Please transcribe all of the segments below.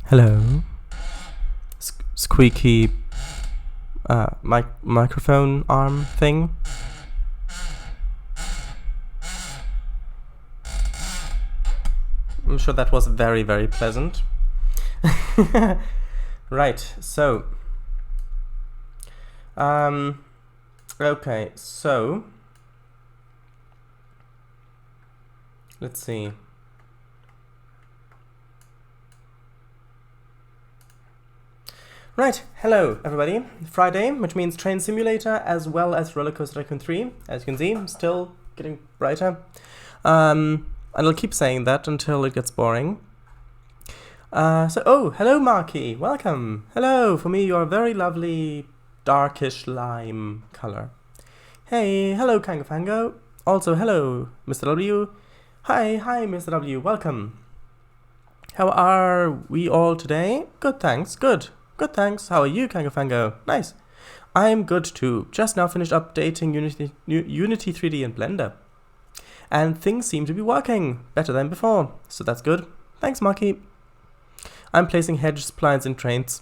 Hello. Squeaky microphone arm thing. I'm sure that was very, very pleasant. Right, so okay, so let's see. Right, hello everybody. Friday, which means Train Simulator as well as Roller Coaster Tycoon 3. As you can see, still getting brighter. And I'll keep saying that until it gets boring. Hello Marky, welcome. Hello, for me you're a very lovely darkish lime color. Hey, hello Kangafango. Also, hello Mr. W. Hi, Mr. W, welcome. How are we all today? Good, thanks, good. Good, thanks. How are you, Kangafango? Nice. I'm good too. Just now finished updating Unity 3D and Blender. And things seem to be working better than before, so that's good. Thanks, Marky. I'm placing hedge splines in trains.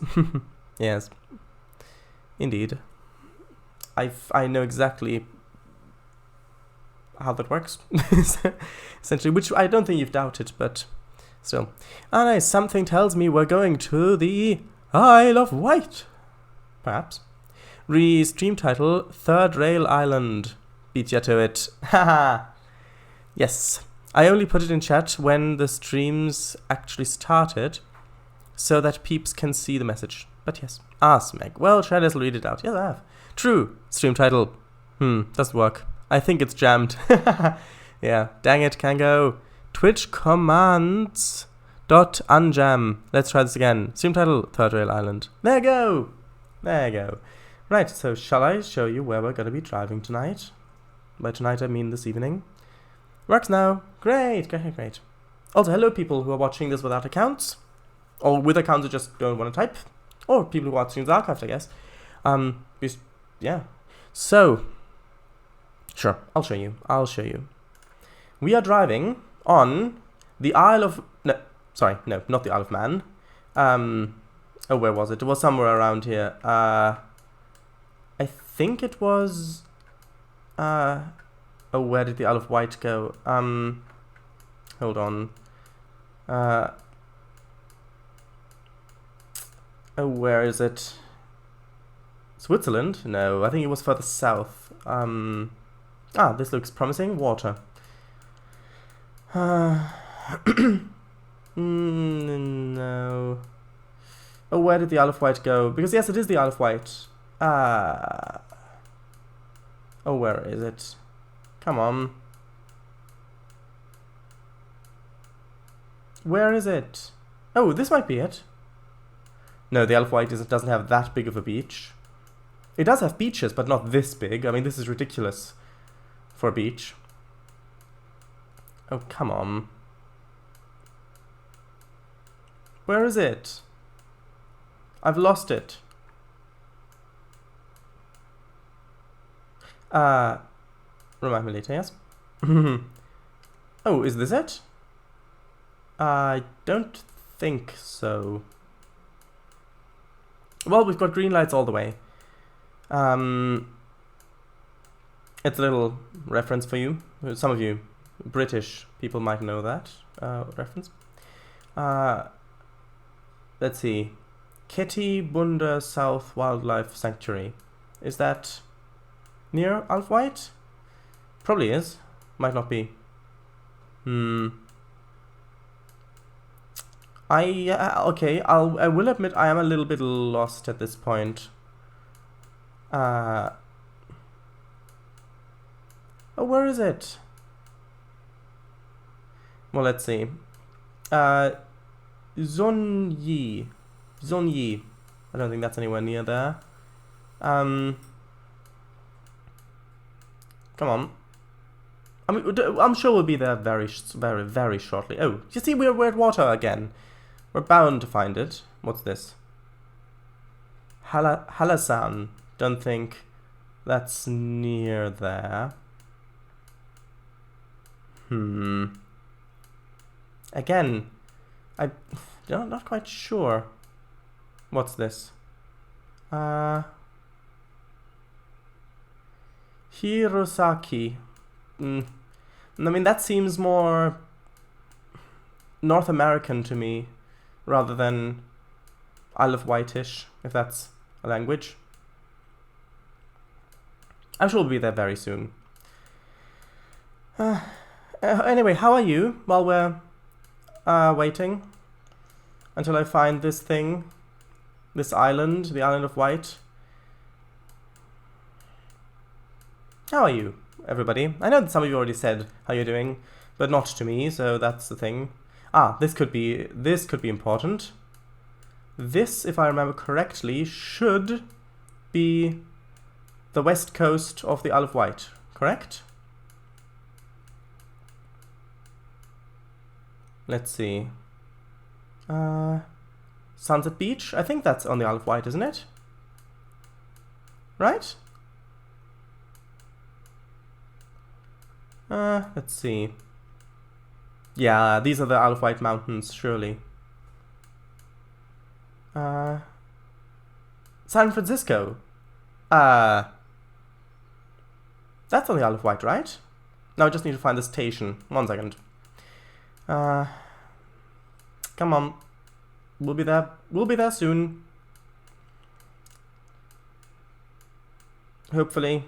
Yes. Indeed. I know exactly how that works, essentially, which I don't think you've doubted, but still. Nice. Something tells me we're going to the Isle of Wight, perhaps. Stream title, Third Rail Island. Beat ya to it. Haha. Yes. I only put it in chat when the streams actually started, so that peeps can see the message. But yes. Smeg. Well, Shredder'll read it out. Yes, I have. True. Stream title. Doesn't work. I think it's jammed. Yeah. Dang it, Kango. Twitch commands... .unjam. Let's try this again. Stream title, Third Rail Island. There you go. There you go. Right, so shall I show you where we're going to be driving tonight? By tonight I mean this evening. Works now. Great. Also, hello people who are watching this without accounts. Or with accounts who just don't want to type. Or people who are watching the archived, I guess. Yeah. So, sure, I'll show you. We are driving on the Isle of... No, not the Isle of Man. Where was it? It was somewhere around here. I think it was... where did the Isle of Wight go? Hold on. Where is it? Switzerland? No, I think it was further south. This looks promising. Water. No. Where did the Isle of Wight go? Because yes, it is the Isle of Wight. Where is it? Come on. Where is it? Oh, this might be it. No, the Isle of Wight doesn't have that big of a beach. It does have beaches, but not this big. I mean, this is ridiculous for a beach. Oh, come on. Where is it? I've lost it. Remind me later, yes? Oh, is this it? I don't think so. Well, we've got green lights all the way. It's a little reference for you. Some of you British people might know that reference. Let's see. Kitty Bunda South Wildlife Sanctuary. Is that near Isle of Wight? Probably is. Might not be. Okay, I will admit I am a little bit lost at this point. Where is it? Well, let's see. Zonyi. I don't think that's anywhere near there. Come on. I mean, I'm sure we'll be there very shortly. Oh, you see, we're at water again. We're bound to find it. What's this? Halasan. Don't think that's near there. Again, I'm not quite sure. What's this? Hirosaki. I mean, that seems more North American to me, rather than Isle of Wight-ish, if that's a language. I'm sure we'll be there very soon. Anyway, how are you while we're waiting until I find this thing, this island, the island of Wight? How are you, everybody? I know that some of you already said how you're doing, but not to me, so that's the thing. This could be important. This, if I remember correctly, should be the west coast of the Isle of Wight, correct? Let's see. Sunset Beach? I think that's on the Isle of Wight, isn't it? Right? Let's see. Yeah, these are the Isle of Wight mountains, surely. San Francisco. That's on the Isle of Wight, right? Now I just need to find the station. 1 second. Come on. We'll be there. We'll be there soon. Hopefully.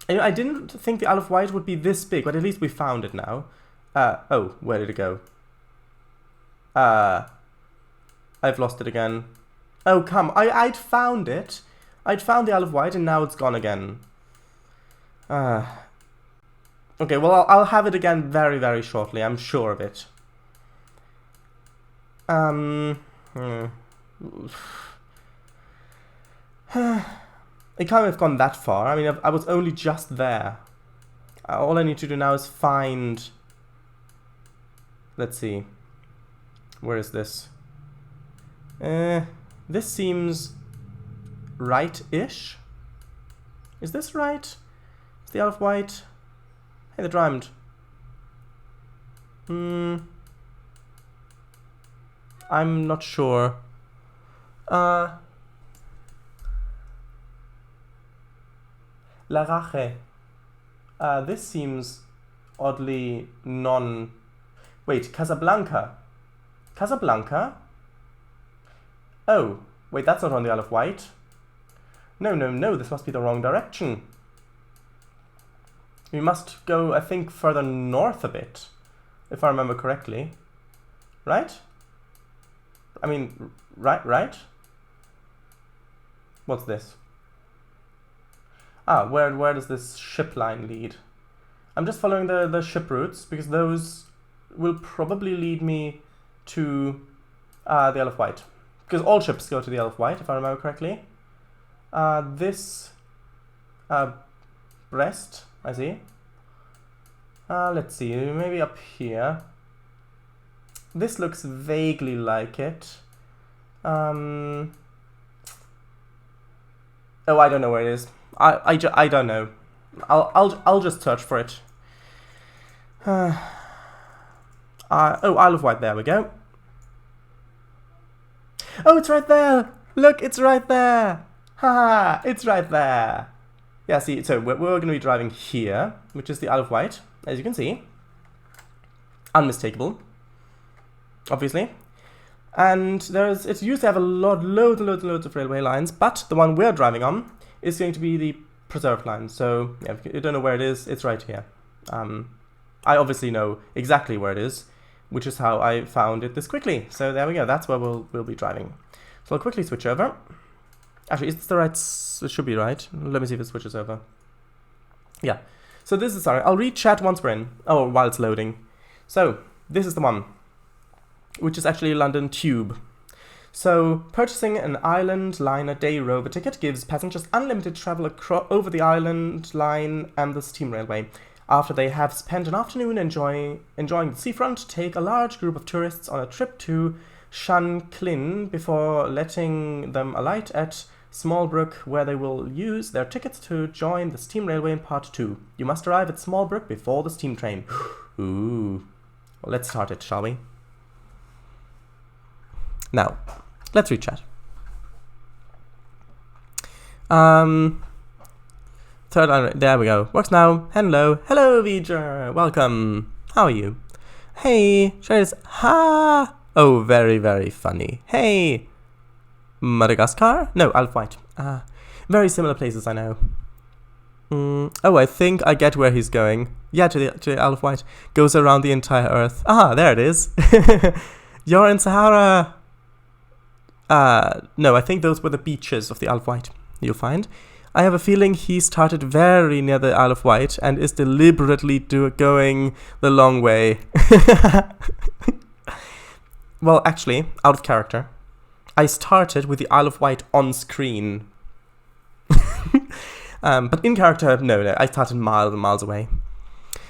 Anyway, I didn't think the Isle of Wight would be this big, but at least we found it now. Oh, where did it go? I've lost it again. Oh, come. I'd found it. I'd found the Isle of Wight, and now it's gone again. Okay, well, I'll have it again very, very shortly. I'm sure of it. It can't have gone that far. I mean, I was only just there. All I need to do now is find... Let's see. Where is this? This seems right-ish. Is this right? Is the Isle of Wight? Hey, that rhymed. I'm not sure. La Rache. This seems oddly non... Wait, Casablanca. Casablanca? Oh, wait, that's not on the Isle of Wight. No, this must be the wrong direction. We must go, I think, further north a bit, if I remember correctly. Right? I mean, right? What's this? Where does this ship line lead? I'm just following the ship routes, because those will probably lead me to the Isle of Wight. Because all ships go to the Isle of Wight, if I remember correctly. This... Brest, I see. Let's see, maybe up here. This looks vaguely like it. Oh, I don't know where it is. I don't know. I'll just search for it. Oh, Isle of Wight, there we go. Oh, it's right there! Look, it's right there! Haha, it's right there! Yeah, see, so we're going to be driving here, which is the Isle of Wight, as you can see. Unmistakable, obviously. And it used to have loads and loads of railway lines, but the one we're driving on is going to be the preserved line. So, yeah, if you don't know where it is, it's right here. I obviously know exactly where it is, which is how I found it this quickly. So there we go, that's where we'll be driving. So I'll quickly switch over. Actually, is this the right... It should be right. Let me see if it switches over. Yeah. So this is... Sorry, I'll read chat once we're in. Oh, while it's loading. So, this is the one, which is actually London Tube. So, purchasing an Island Liner Day Rover ticket gives passengers unlimited travel over the Island Line and the steam railway. After they have spent an afternoon enjoying the seafront, take a large group of tourists on a trip to Shanklin before letting them alight at Smallbrook, where they will use their tickets to join the steam railway in part 2. You must arrive at Smallbrook before the steam train. Ooh. Well, let's start it, shall we? Now, let's read chat. Third line, there we go. Works now. Hello. Hello, V'ger. Welcome. How are you? Hey. Shares. Ha. Oh, very, very funny. Hey. Madagascar? No, Alf Wight. Very similar places, I know. Oh, I think I get where he's going. Yeah, to the Isle of Wight. Goes around the entire Earth. Ah, there it is. You're in Sahara. No, I think those were the beaches of the Isle of Wight. You'll find. I have a feeling he started very near the Isle of Wight and is deliberately going the long way. Well, actually, out of character, I started with the Isle of Wight on screen. But in character, no, I started miles and miles away.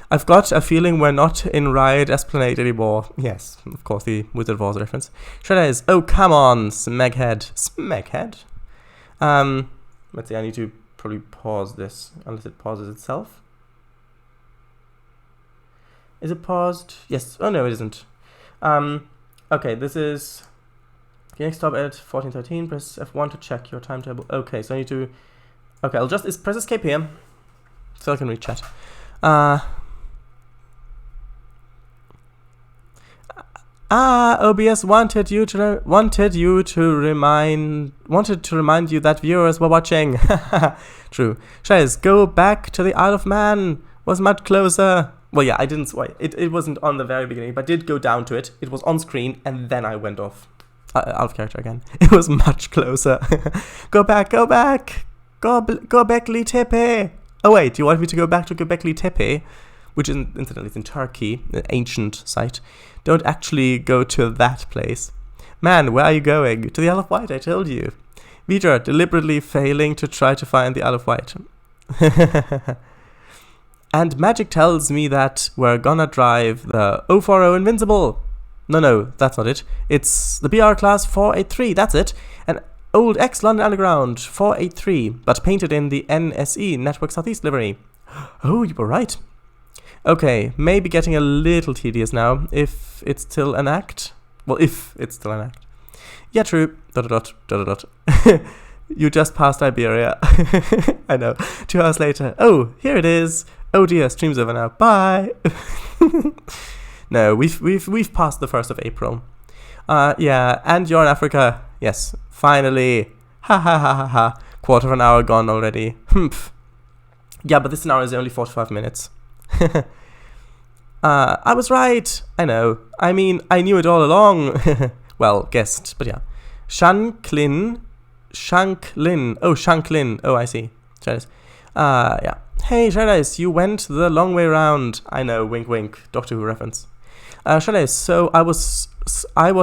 I've got a feeling we're not in Riot Esplanade anymore. Yes, of course, the Wizard of Oz reference. Shredder, oh, come on, Smeghead. Smeghead? Let's see, I need to probably pause this, unless it pauses itself. Is it paused? Yes. Oh, no, it isn't. Okay, this is the next stop at 14:13. Press F1 to check your timetable. Okay, so I need to... Okay, I'll just press escape here, so I can read chat. OBS wanted to remind you that viewers were watching. True. Shays, go back to the Isle of Man. Was much closer. Well, yeah, I didn't. It wasn't on the very beginning, but I did go down to it. It was on screen, and then I went off. Out of character again. It was much closer. Go back. Go back. Göbekli Tepe. Oh wait, do you want me to go back to Göbekli Tepe, which is incidentally in Turkey, an ancient site? Don't actually go to that place. Man, where are you going? To the Isle of Wight, I told you. V'ger deliberately failing to try to find the Isle of Wight. And magic tells me that we're gonna drive the 040 Invincible. No, that's not it. It's the BR class 483, that's it. An old ex-London Underground 483, but painted in the NSE, Network Southeast livery. Oh, you were right. Okay, maybe getting a little tedious now, if it's still an act. Well, if it's still an act. Yeah, true. ... You just passed Iberia. I know. 2 hours later. Oh, here it is. Oh dear, stream's over now. Bye. No, we've passed the 1st of April. Yeah, and you're in Africa. Yes, finally. Ha ha ha ha ha. Quarter of an hour gone already. Humph. Yeah, but this hour is only 45 minutes. I was right. I know. I mean, I knew it all along. Well, guessed, but yeah. Shanklin. Oh, Shanklin. Oh, I see. Yeah. Hey, Shreddice, you went the long way round. I know, wink wink, Doctor Who reference. Shreddice, so I was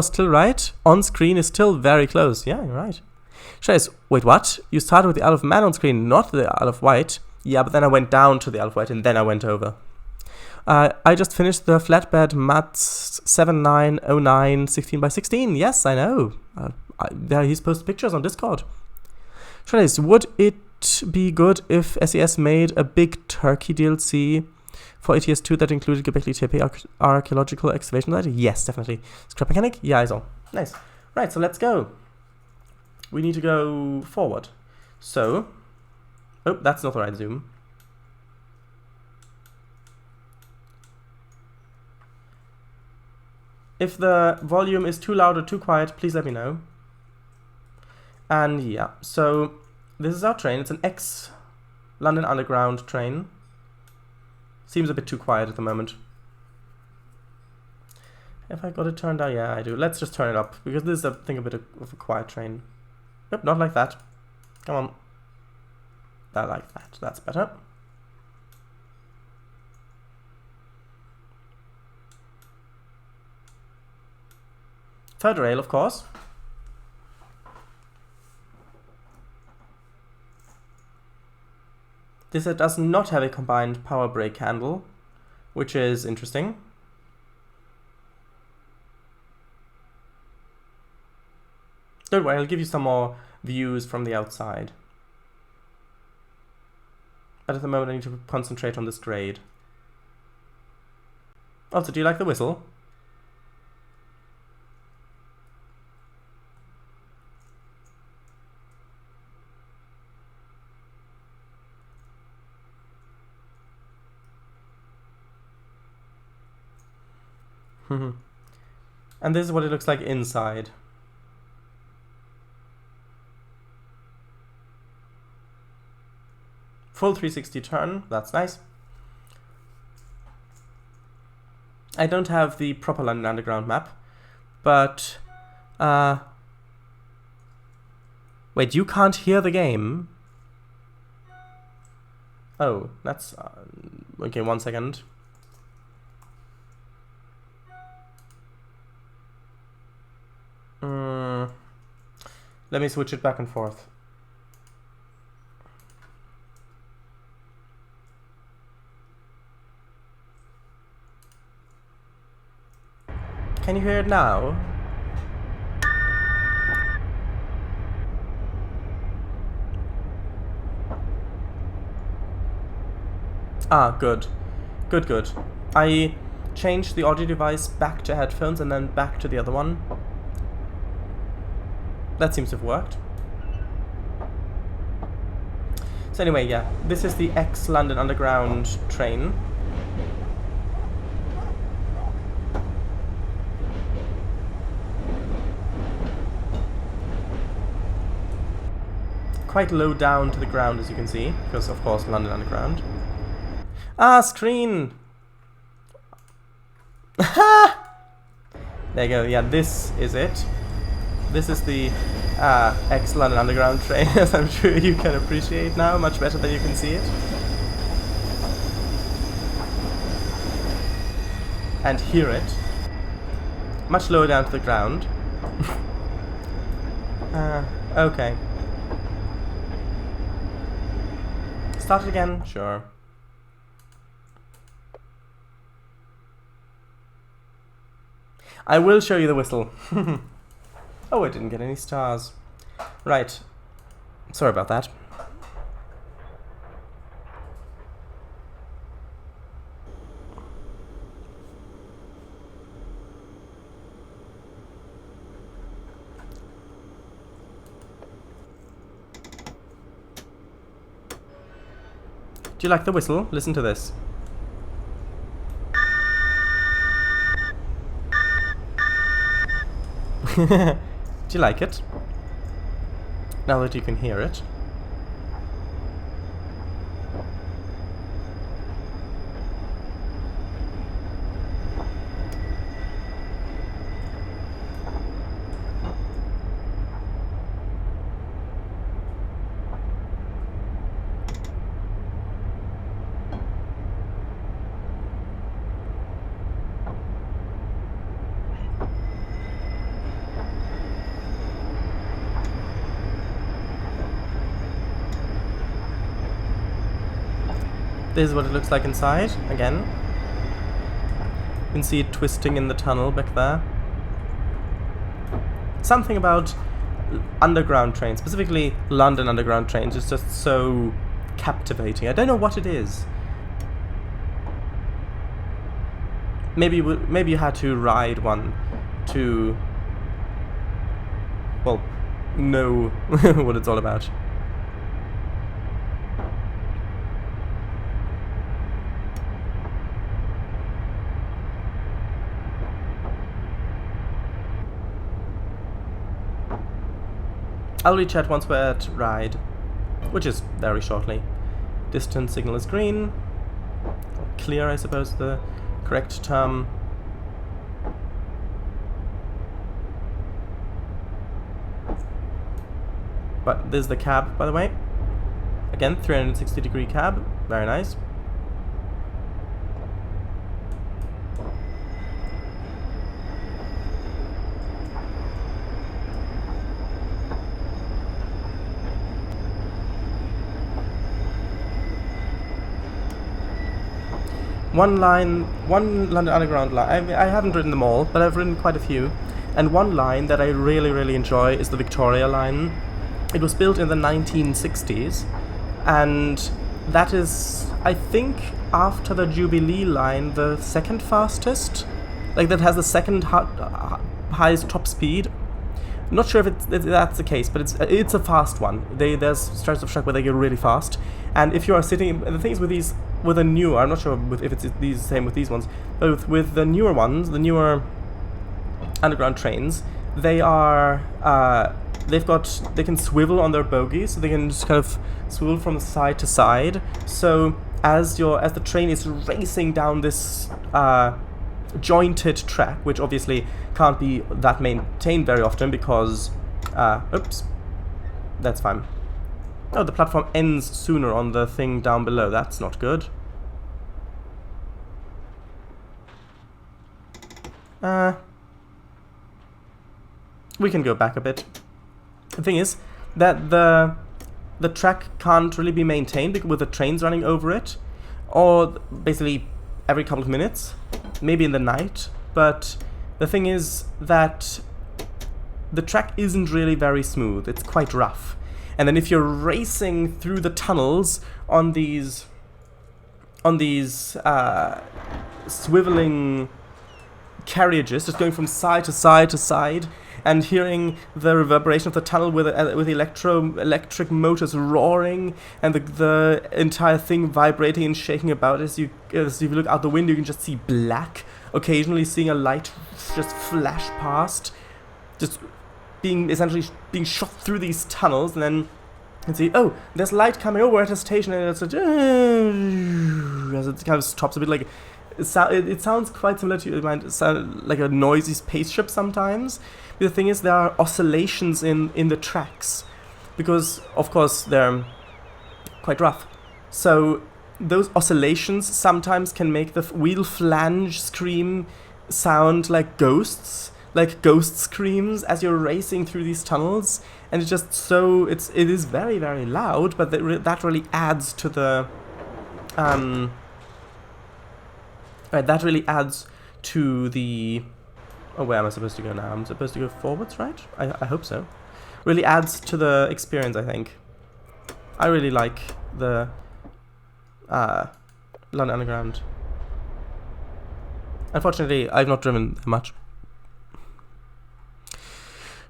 still right? On screen is still very close. Yeah, you're right. Shreddice, wait, what? You started with the Isle of Man on screen, not the Isle of Wight. Yeah, but then I went down to the Isle of Wight and then I went over. I just finished the flatbed Mats 7909 16x16. Yes, I know. He's posted pictures on Discord. Shreddice, would it be good if SES made a big Turkey DLC for ATS2 that included Göbekli Tepe archaeological excavation site? Yes, definitely. Scrap mechanic? Yeah, I saw. Nice. Right, so let's go. We need to go forward. So, oh, that's not the right zoom. If the volume is too loud or too quiet, please let me know. And yeah, so this is our train. It's an ex-London Underground train. Seems a bit too quiet at the moment. Have I got it turned down? Yeah, I do. Let's just turn it up, because this is, I think, a bit of a quiet train. Nope, not like that. Come on. I like that. That's better. Third rail, of course. This does not have a combined power brake handle, which is interesting. Don't worry, I'll give you some more views from the outside. But at the moment I need to concentrate on this grade. Also, do you like the whistle? And this is what it looks like inside. Full 360 turn, that's nice. I don't have the proper London Underground map, but... wait, you can't hear the game? Oh, that's... okay, 1 second. Let me switch it back and forth. Can you hear it now? Ah, good. Good, good. I changed the audio device back to headphones and then back to the other one. That seems to have worked. So anyway, yeah, this is the ex-London Underground train. Quite low down to the ground, as you can see, because of course London Underground. Ah, screen! There you go, yeah, this is it. This is the ex-London Underground train, as I'm sure you can appreciate now, much better than you can see it. And hear it. Much lower down to the ground. Okay. Start it again? Sure. I will show you the whistle. Oh, I didn't get any stars. Right. Sorry about that. Do you like the whistle? Listen to this. Do you like it? Now that you can hear it. This is what it looks like inside, again. You can see it twisting in the tunnel back there. Something about underground trains, specifically London Underground trains, is just so captivating. I don't know what it is. Maybe you had to ride one to, well, know what it's all about. I'll reach out once we're at ride, which is very shortly. Distance signal is green. Clear, I suppose, the correct term. But this is the cab, by the way. Again, 360-degree cab. Very nice. One London Underground line, I haven't written them all, but I've written quite a few. And one line that I really, really enjoy is the Victoria line. It was built in the 1960s, and that is, I think, after the Jubilee line, the second fastest. Like, that has the second highest top speed. Not sure if that's the case, but it's a fast one. There's stretches of track where they go really fast, and if you are sitting, the thing is with the newer, I'm not sure if it's the same with these ones, but with the newer ones, the newer underground trains, they are they can swivel on their bogies, so they can just kind of swivel from side to side. So as the train is racing down this jointed track, which obviously can't be that maintained very often because oops, that's fine. Oh, the platform ends sooner on the thing down below. That's not good. We can go back a bit. The thing is that the track can't really be maintained with the trains running over it, or basically every couple of minutes, maybe in the night. But the thing is that the track isn't really very smooth. It's quite rough. And then if you're racing through the tunnels on these swiveling carriages, just going from side to side to side, and hearing the reverberation of the tunnel with electric motors roaring, and the entire thing vibrating and shaking about as you look out the window, you can just see black. Occasionally, seeing a light just flash past, just essentially being shot through these tunnels, and then you see, oh, there's light coming over at a station, and it's as it kind of stops a bit like. It sounds quite similar to like a noisy spaceship sometimes. But the thing is, there are oscillations in the tracks, because of course they're quite rough. So those oscillations sometimes can make the wheel flange scream sound like ghosts, like ghost screams as you're racing through these tunnels, and it's just so it is very, very loud. But that really adds to the that really adds to the. Oh, where am I supposed to go now? I'm supposed to go forwards, right? I hope so. Really adds to the experience, I think. I really like the London Underground. Unfortunately, I've not driven that much.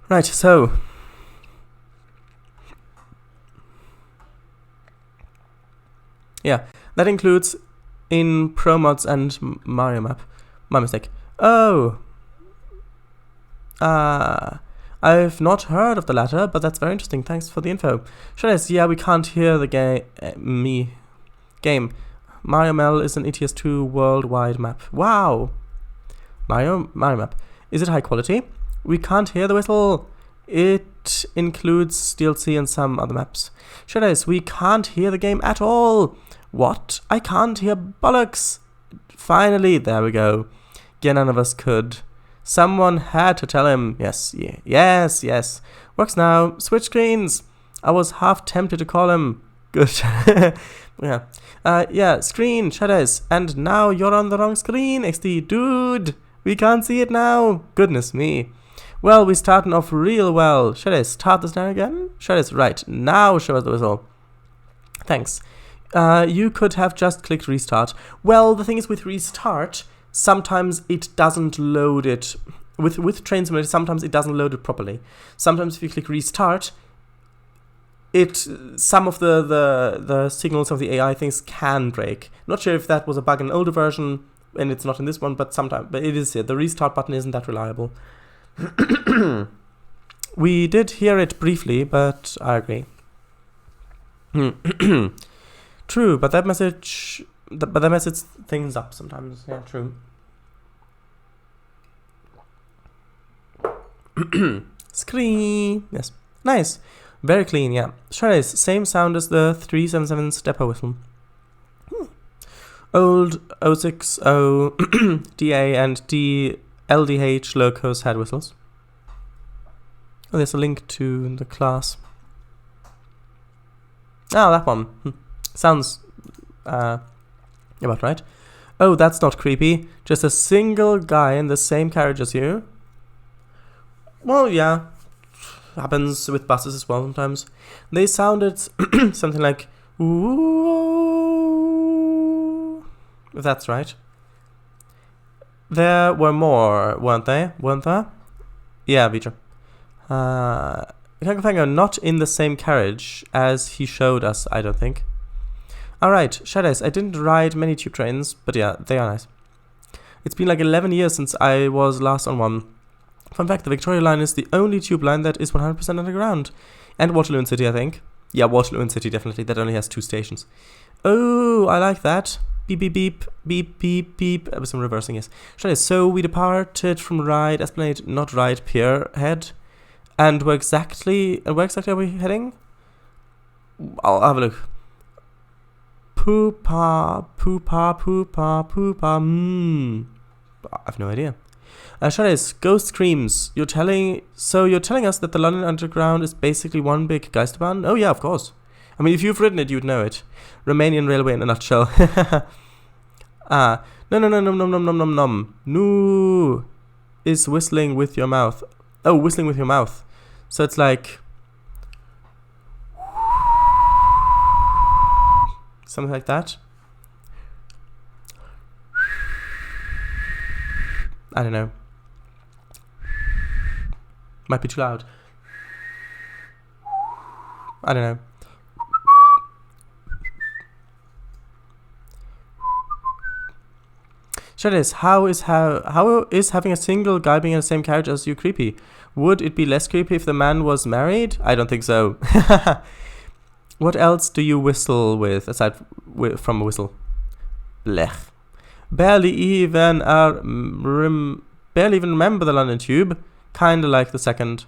Right, so. Yeah, that includes in Pro Mods and Mario Map. My mistake. Oh. I've not heard of the latter, but that's very interesting. Thanks for the info. Yeah, we can't hear the game. Mario Mel is an ETS2 worldwide map. Wow. Mario Map. Is it high quality? We can't hear the whistle. It includes DLC and some other maps. We can't hear the game at all. What? I can't hear bollocks. Finally, there we go. Yeah, none of us could. Someone had to tell him. Yes. Works now. Switch screens. I was half tempted to call him. Good. Yeah. Screen. Shadows. And now you're on the wrong screen, XD. Dude. We can't see it now. Goodness me. Well, we're starting off real well. Shall I start this now again? Right. Now show us the whistle. Thanks. You could have just clicked restart. Well, the thing is with restart, sometimes it doesn't load it. With Train Simulator, sometimes it doesn't load it properly. Sometimes if you click restart, some of the signals of the AI things can break. Not sure if that was a bug in an older version, and it's not in this one, but it is here. The restart button isn't that reliable. We did hear it briefly, but I agree. True, but that message things up sometimes. Yeah, true. Screen. Yes, nice, very clean. Yeah, same sound as the 377 stepper whistle. Old 060 DA and DLDH locos had whistles. Oh, there's a link to the class. Oh, that one. Sounds about right. Oh, that's not creepy. Just a single guy in the same carriage as you. Well, yeah. Happens with buses as well sometimes. They sounded something like ooh. If that's right. There were more, weren't there? Yeah, Vitra. Kangafango not in the same carriage as he showed us, I don't think. Alright, Shadows. I didn't ride many tube trains, but yeah, they are nice. It's been like 11 years since I was last on one. Fun fact, the Victoria line is the only tube line that is 100% underground. And Waterloo and City, I think. Yeah, Waterloo and City, definitely. That only has 2 stations. Oh, I like that. Beep, beep, beep, beep, beep, beep. With some reversing, yes. So we departed from Ryde Esplanade, not Ryde Pierhead. And where exactly are we heading? I'll have a look. Poopa, poopa, poopa, poopa, I have no idea. Shadows, Ghost Screams. You're telling us that the London Underground is basically one big Geisterbahn? Oh yeah, of course. I mean, if you've written it, you'd know it. Romanian railway in a nutshell. Nom. No is whistling with your mouth. Oh, whistling with your mouth. So it's like something like that. I don't know. Might be too loud. I don't know. Shadows, how is having a single guy being in the same carriage as you creepy? Would it be less creepy if the man was married? I don't think so. What else do you whistle with aside from a whistle? Blech. Barely even remember the London Tube. Kinda like the second.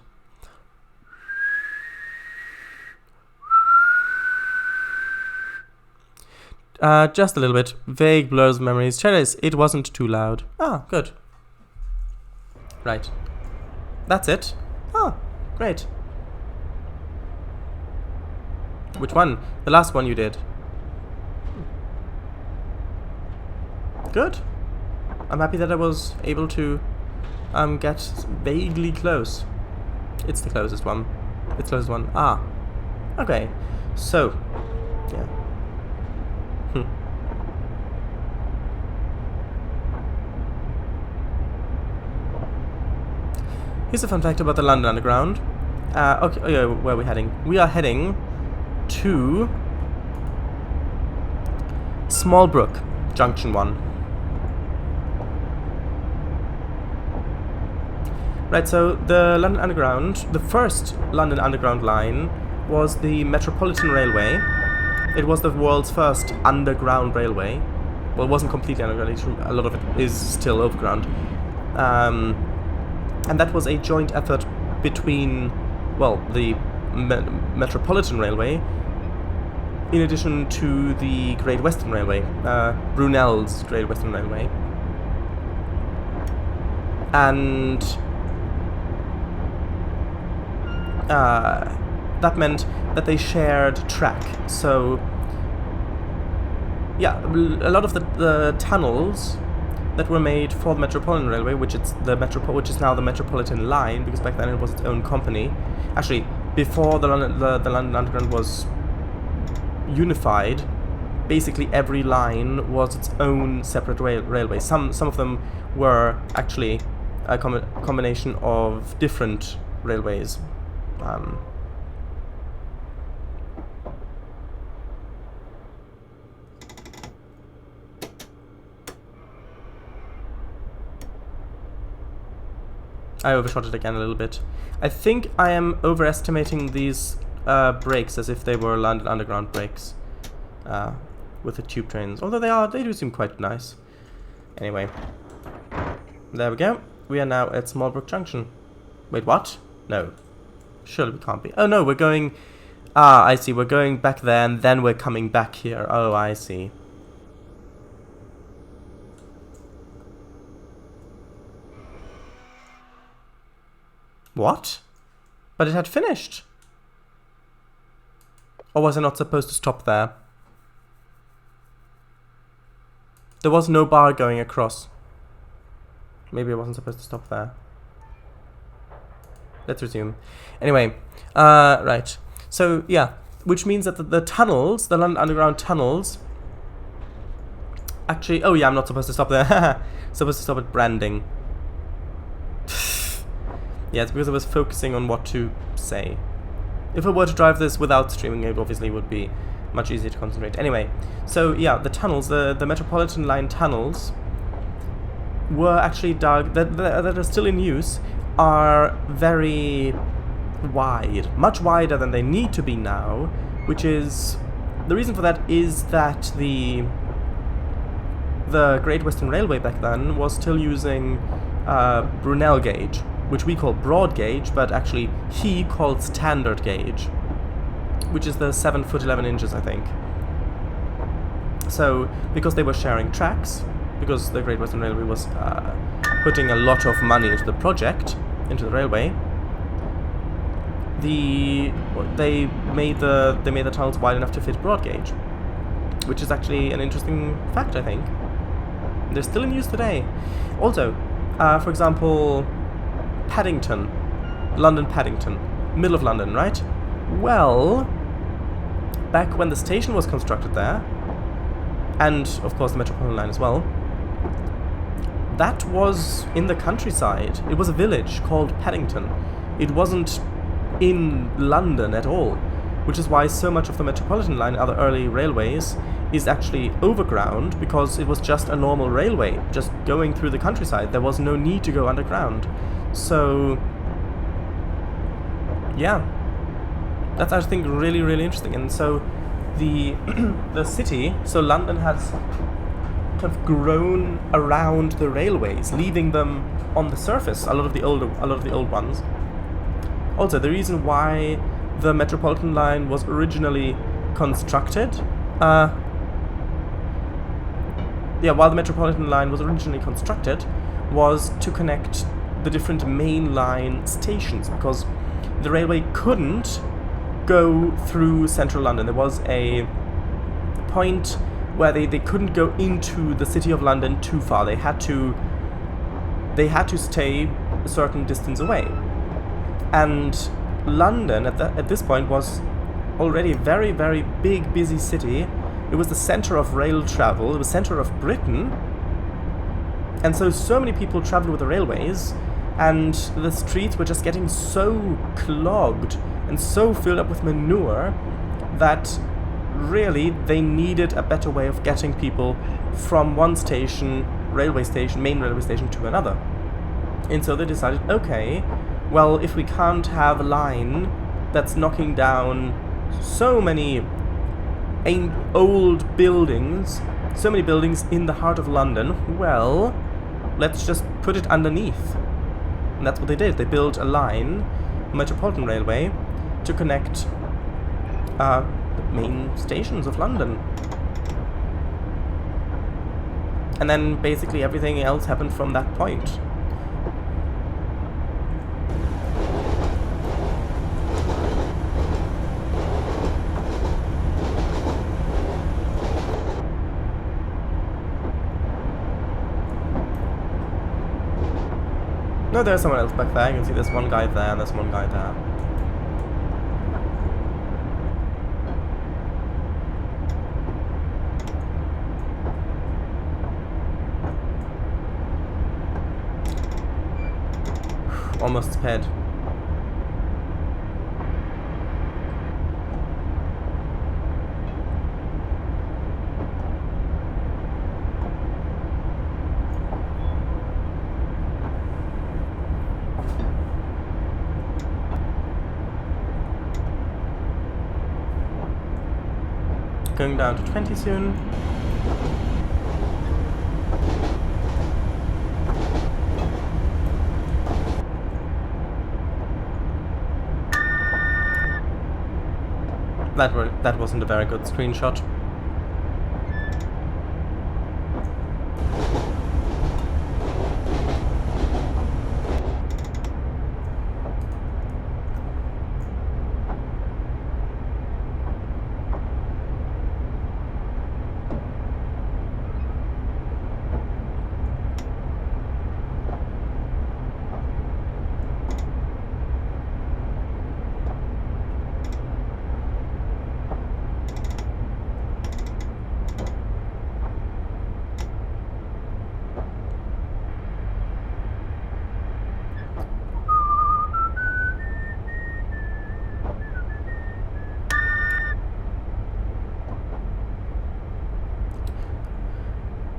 Just a little bit. Vague blurs of memories. Shadows, it wasn't too loud. Ah, good. Right. That's it. Ah, great. Which one? The last one you did. Good. I'm happy that I was able to get vaguely close. It's the closest one. It's the closest one. Ah. Okay. So, yeah. Here's a fun fact about the London Underground. Okay, oh yeah, where are we heading? We are heading to Smallbrook Junction 1. Right, so the London Underground, the first London Underground line was the Metropolitan Railway. It was the world's first underground railway. Well, it wasn't completely underground, a lot of it is still overground. And that was a joint effort between, well, the Metropolitan Railway, in addition to the Great Western Railway, Brunel's Great Western Railway. And that meant that they shared track. So, yeah, a lot of the tunnels that were made for the Metropolitan Railway, which is now the Metropolitan Line, because back then it was its own company. Actually, before the London Underground was unified, basically every line was its own separate railway. Some of them were actually a combination of different railways. I overshot it again a little bit. I think I am overestimating these brakes as if they were London Underground brakes with the tube trains. Although they do seem quite nice. Anyway, there we go. We are now at Smallbrook Junction. Wait, what? No. Surely we can't be. Oh no, we're going... Ah, I see. We're going back there and then we're coming back here. Oh, I see. What? But it had finished. Or was I not supposed to stop there? There was no bar going across. Maybe I wasn't supposed to stop there. Let's resume. Anyway, right. So, yeah. Which means that the tunnels, the London Underground tunnels... Actually, oh yeah, I'm not supposed to stop there. Supposed to stop at Branding. Yeah, it's because I was focusing on what to say. If I were to drive this without streaming, it obviously would be much easier to concentrate. Anyway, so yeah, the tunnels, the Metropolitan Line tunnels were actually dug, that are still in use, are very wide, much wider than they need to be now, which is, the reason for that is that the Great Western Railway back then was still using Brunel gauge, which we call broad gauge, but actually he called standard gauge, which is the 7 foot 11 inches, I think. So, because they were sharing tracks, because the Great Western Railway was putting a lot of money into the project, into the railway, they made the tunnels wide enough to fit broad gauge, which is actually an interesting fact, I think. They're still in use today. Also, for example, Paddington, London Paddington, middle of London, right? Well, back when the station was constructed there, and of course the Metropolitan Line as well, that was in the countryside. It was a village called Paddington. It wasn't in London at all, which is why so much of the Metropolitan Line and other early railways is actually overground, because it was just a normal railway, just going through the countryside. There was no need to go underground. So, yeah, that's, I think, really, really interesting. And so the the city, so London has kind of grown around the railways, leaving them on the surface, a lot of the old ones. Also, the reason why the Metropolitan Line was originally constructed, while the Metropolitan Line was originally constructed, was to connect the different main line stations, because the railway couldn't go through central London. There was a point where they couldn't go into the city of London too far. They had to stay a certain distance away. And London at this point was already a very, very big, busy city. It was the center of rail travel. It was the center of Britain. And so many people traveled with the railways, and the streets were just getting so clogged and so filled up with manure that really they needed a better way of getting people from one station, main railway station, to another. And so they decided, okay, well, if we can't have a line that's knocking down so many old buildings, so many buildings in the heart of London, well, let's just put it underneath. And that's what they did. They built a line, a Metropolitan Railway, to connect the main stations of London. And then basically everything else happened from that point. No, there's someone else back there. You can see there's one guy there and there's one guy there. Almost sped. Going down to 20 soon. That wasn't a very good screenshot.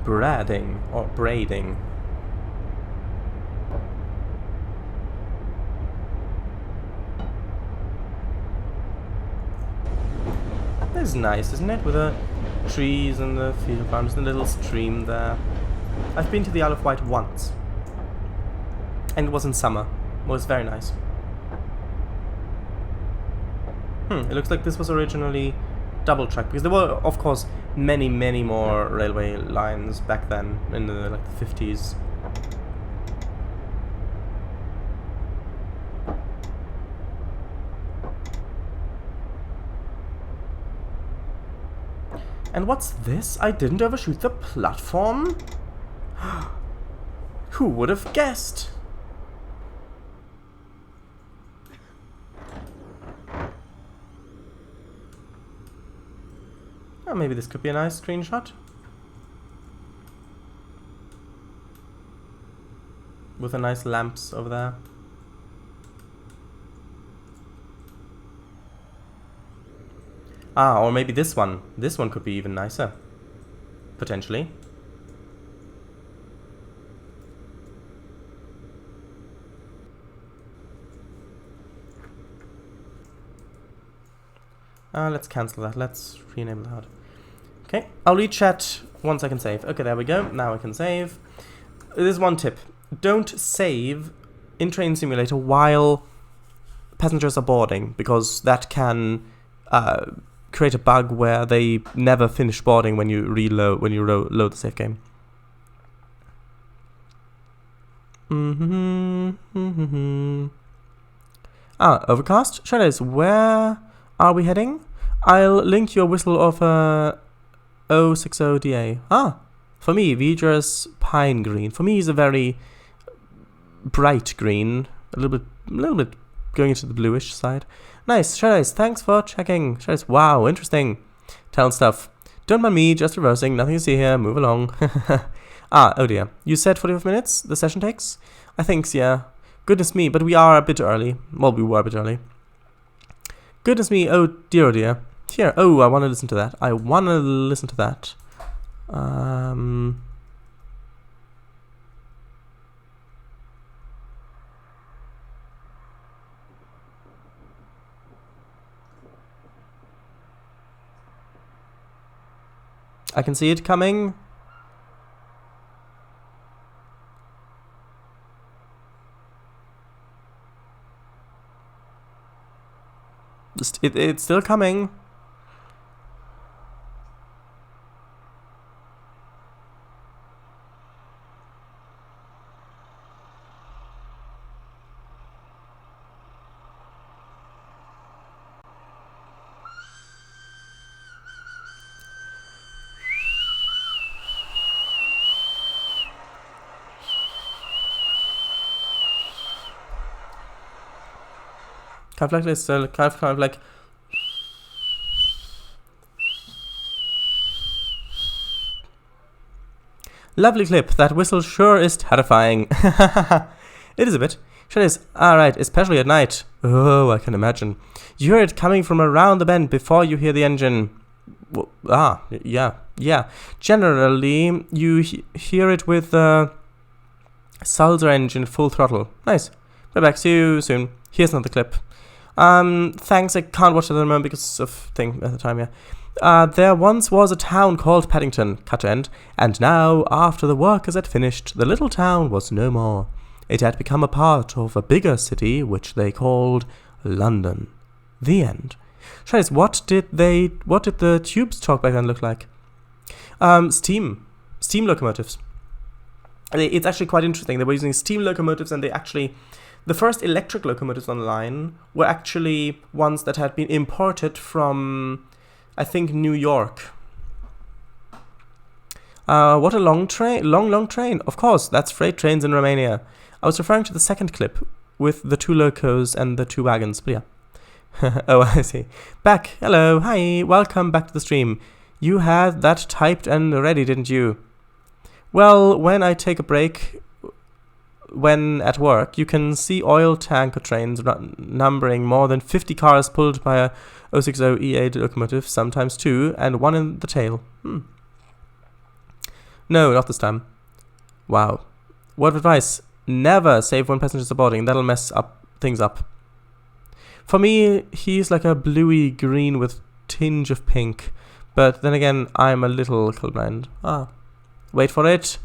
braiding or braiding. This is nice, isn't it? With the trees and the field farms and the little stream there. I've been to the Isle of Wight once. And it was in summer. It was very nice. It looks like this was originally double track, because there were, of course, many more railway lines back then in the like the 50s. And what's this? I didn't overshoot the platform? Who would have guessed? Oh, maybe this could be a nice screenshot. With the nice lamps over there. Ah, or maybe this one. This one could be even nicer. Potentially. Let's cancel that. Let's rename that. Okay, I'll read chat once I can save. Okay, there we go. Now I can save. There's one tip. Don't save in Train Simulator while passengers are boarding, because that can create a bug where they never finish boarding when you reload, load the save game. Overcast. Shadows, where are we heading? I'll link your whistle of 060DA. For me, Vidra's pine green. For me, is a very bright green, a little bit going into the bluish side. Nice, Shadows, thanks for checking. Shadows, wow, interesting. Town stuff. Don't mind me, just reversing, nothing to see here, move along. Oh dear. You said 45 minutes the session takes? I think so, yeah. Goodness me, but we are a bit early. Well, we were a bit early. Goodness me, oh dear, oh dear. Here, oh, I want to listen to that. I can see it coming. It's still coming. Kind of like this, kind of like. Lovely clip. That whistle sure is terrifying. It is a bit. Sure is. Alright, especially at night. Oh, I can imagine. You hear it coming from around the bend before you hear the engine. Yeah. Generally, you hear it with the Sulzer engine full throttle. Nice. Be back. See you soon. Here's another clip. Thanks, I can't watch it at the moment because of thing at the time, yeah. There once was a town called Paddington, cut to end, and now, after the workers had finished, the little town was no more. It had become a part of a bigger city, which they called London. The end. Shanice, what did the tubes talk back then look like? Steam locomotives. It's actually quite interesting. They were using steam locomotives, and the first electric locomotives on the line were actually ones that had been imported from, I think, New York. What a long train. Of course, that's freight trains in Romania. I was referring to the second clip with the 2 locos and the 2 wagons, but yeah. Oh, I see. Back. Hello. Hi. Welcome back to the stream. You had that typed and ready, didn't you? Well, when I take a break, when at work, you can see oil tanker trains numbering more than 50 cars pulled by a 060 E8 locomotive, sometimes 2, and 1 in the tail. No, not this time. Wow. Word of advice. Never save when passengers are boarding. That'll mess up things up. For me, he's like a bluey green with tinge of pink. But then again, I'm a little colorblind. Wait for it.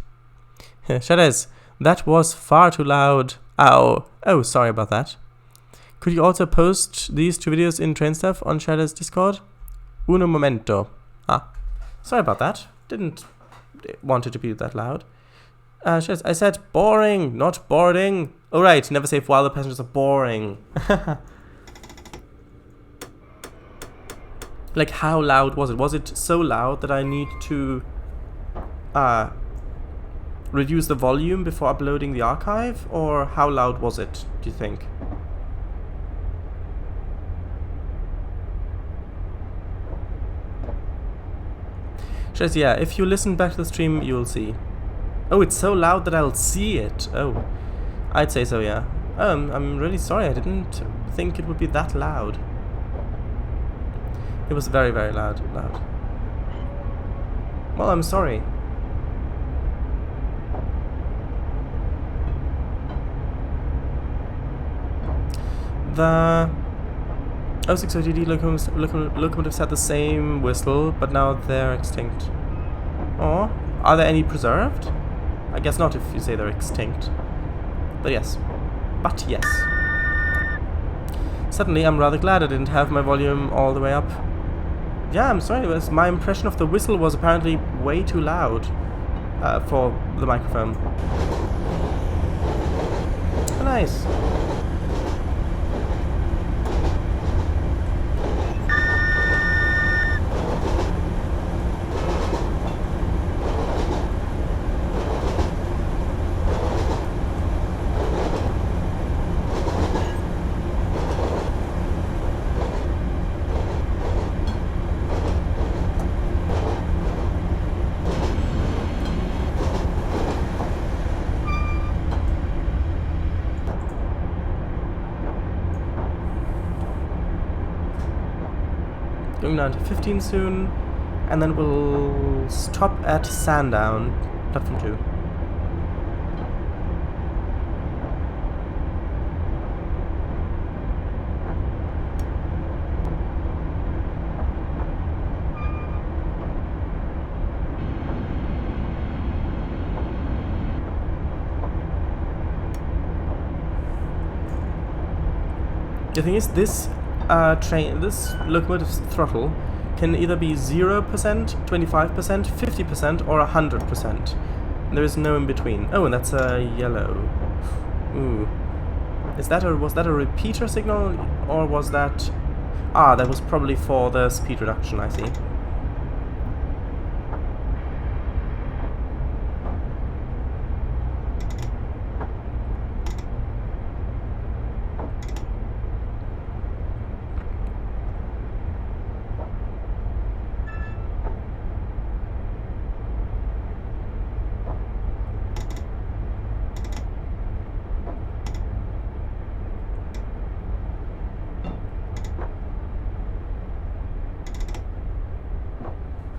Shadows, that was far too loud. Ow. Oh, sorry about that. Could you also post these 2 videos in train stuff on Shadows Discord? Uno momento. Sorry about that. Didn't want it to be that loud. Shadows, I said boring, not boarding. Oh right, never save while the passengers are boring. Like, how loud was it? Was it so loud that I need to reduce the volume before uploading the archive? Or how loud was it, do you think? Just, yeah, if you listen back to the stream, you'll see. Oh, it's so loud that I'll see it. Oh, I'd say so, yeah. I'm really sorry, I didn't think it would be that loud. It was very, very loud. Well, I'm sorry. The 06OTD locomotives had the same whistle, but now they're extinct. Oh, are there any preserved? I guess not if you say they're extinct. But yes. Suddenly, I'm rather glad I didn't have my volume all the way up. Yeah, I'm sorry, my impression of the whistle was apparently way too loud for the microphone. Oh, nice. Going down to 15 soon, and then we'll stop at Sandown, platform 2. The thing is, this this locomotive's throttle can either be 0%, 25%, 50%, or 100%. There is no in between. Oh, and that's a yellow. Ooh. Was that a repeater signal, or was that... that was probably for the speed reduction, I see.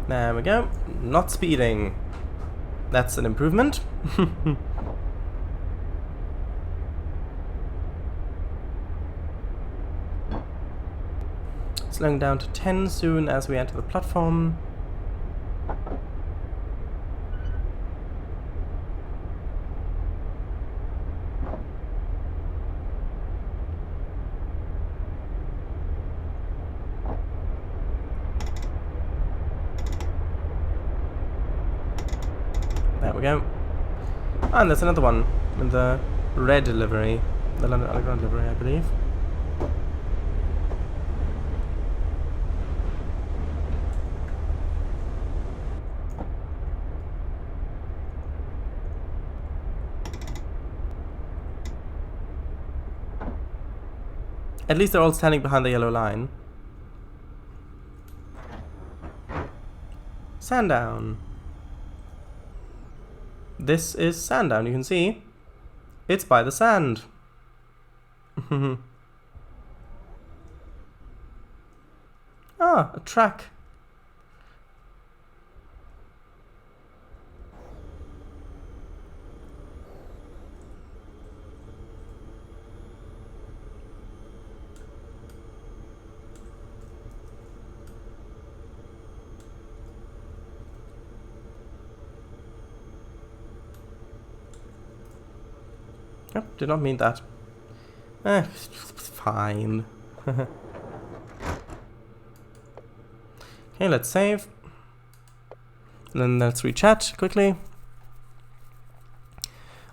There we go. Not speeding. That's an improvement. Slowing down to 10 soon as we enter the platform. There we go. And there's another one in the red livery, the London Underground livery, I believe. At least they're all standing behind the yellow line. Sandown. This is Sandown, you can see. It's by the sand. A track. Oh, did not mean that. Fine. Okay, let's save. And then let's rechat quickly.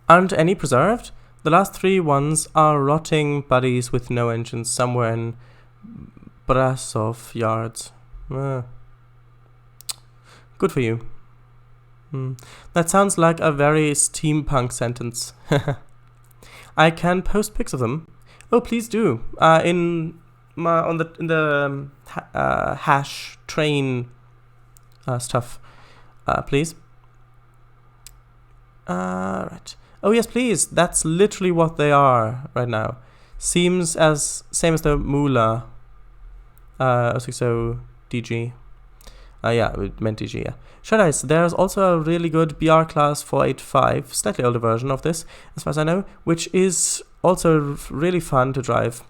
Aren't any preserved? The last 3 ones are rotting bodies with no engines somewhere in Brasov yards. Good for you. That sounds like a very steampunk sentence. I can post pics of them. Oh, please do. In the hash train stuff, please. Right. Oh yes, please. That's literally what they are right now. Seems same as the Moolah. 060 DG. Yeah, it meant DG, yeah. Shadows, there's also a really good BR class 485, slightly older version of this, as far as I know, which is also really fun to drive.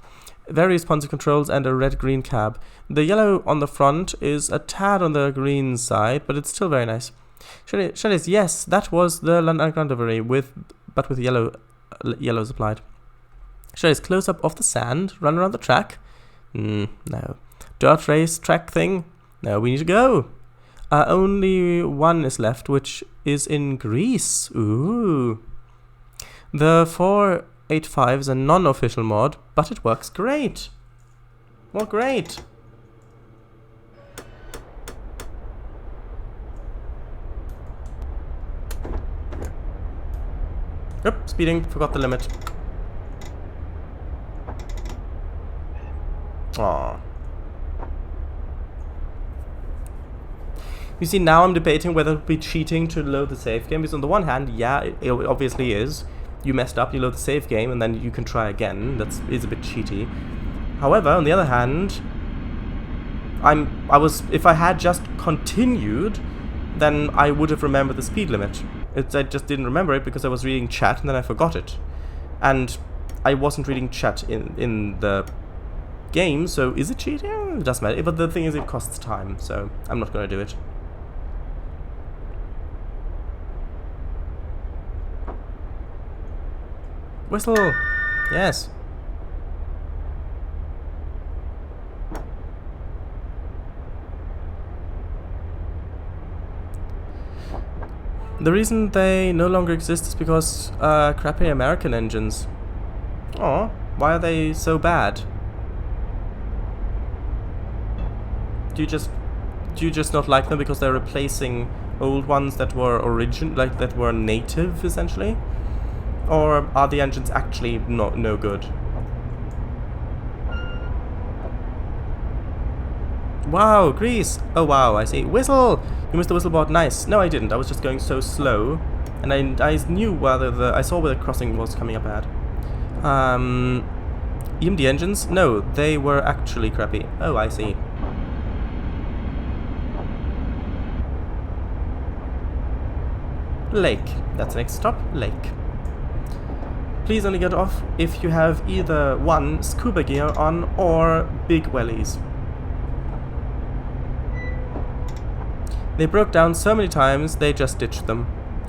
Very responsive controls and a red-green cab. The yellow on the front is a tad on the green side, but it's still very nice. Shadows, yes, that was the London Underground livery, but with yellows applied. Shadows, close-up of the sand, run around the track. No. Dirt race track thing. No, we need to go. Only one is left, which is in Greece. Ooh. The 485 is a non-official mod, but it works great. Well, great. Yep, speeding, forgot the limit. Aww. You see, now I'm debating whether it would be cheating to load the save game, because on the one hand, yeah, it obviously is. You messed up, you load the save game, and then you can try again. That is a bit cheaty. However, on the other hand, if I had just continued, then I would have remembered the speed limit. I just didn't remember it because I was reading chat, and then I forgot it. And I wasn't reading chat in the game, so is it cheating? It doesn't matter. But the thing is, it costs time, so I'm not going to do it. Whistle! Yes! The reason they no longer exist is because crappy American engines. Oh, why are they so bad? Do you just not like them because they're replacing old ones that were that were native, essentially? Or are the engines actually no good? Wow, Greece! Oh wow, I see. Whistle! You missed the whistle bot. Nice. No, I didn't. I was just going so slow, and I knew I saw where the crossing was coming up at. EMD engines? No, they were actually crappy. Oh, I see. Lake. That's the next stop. Lake. Please only get off if you have either 1 scuba gear on or big wellies. They broke down so many times they just ditched them.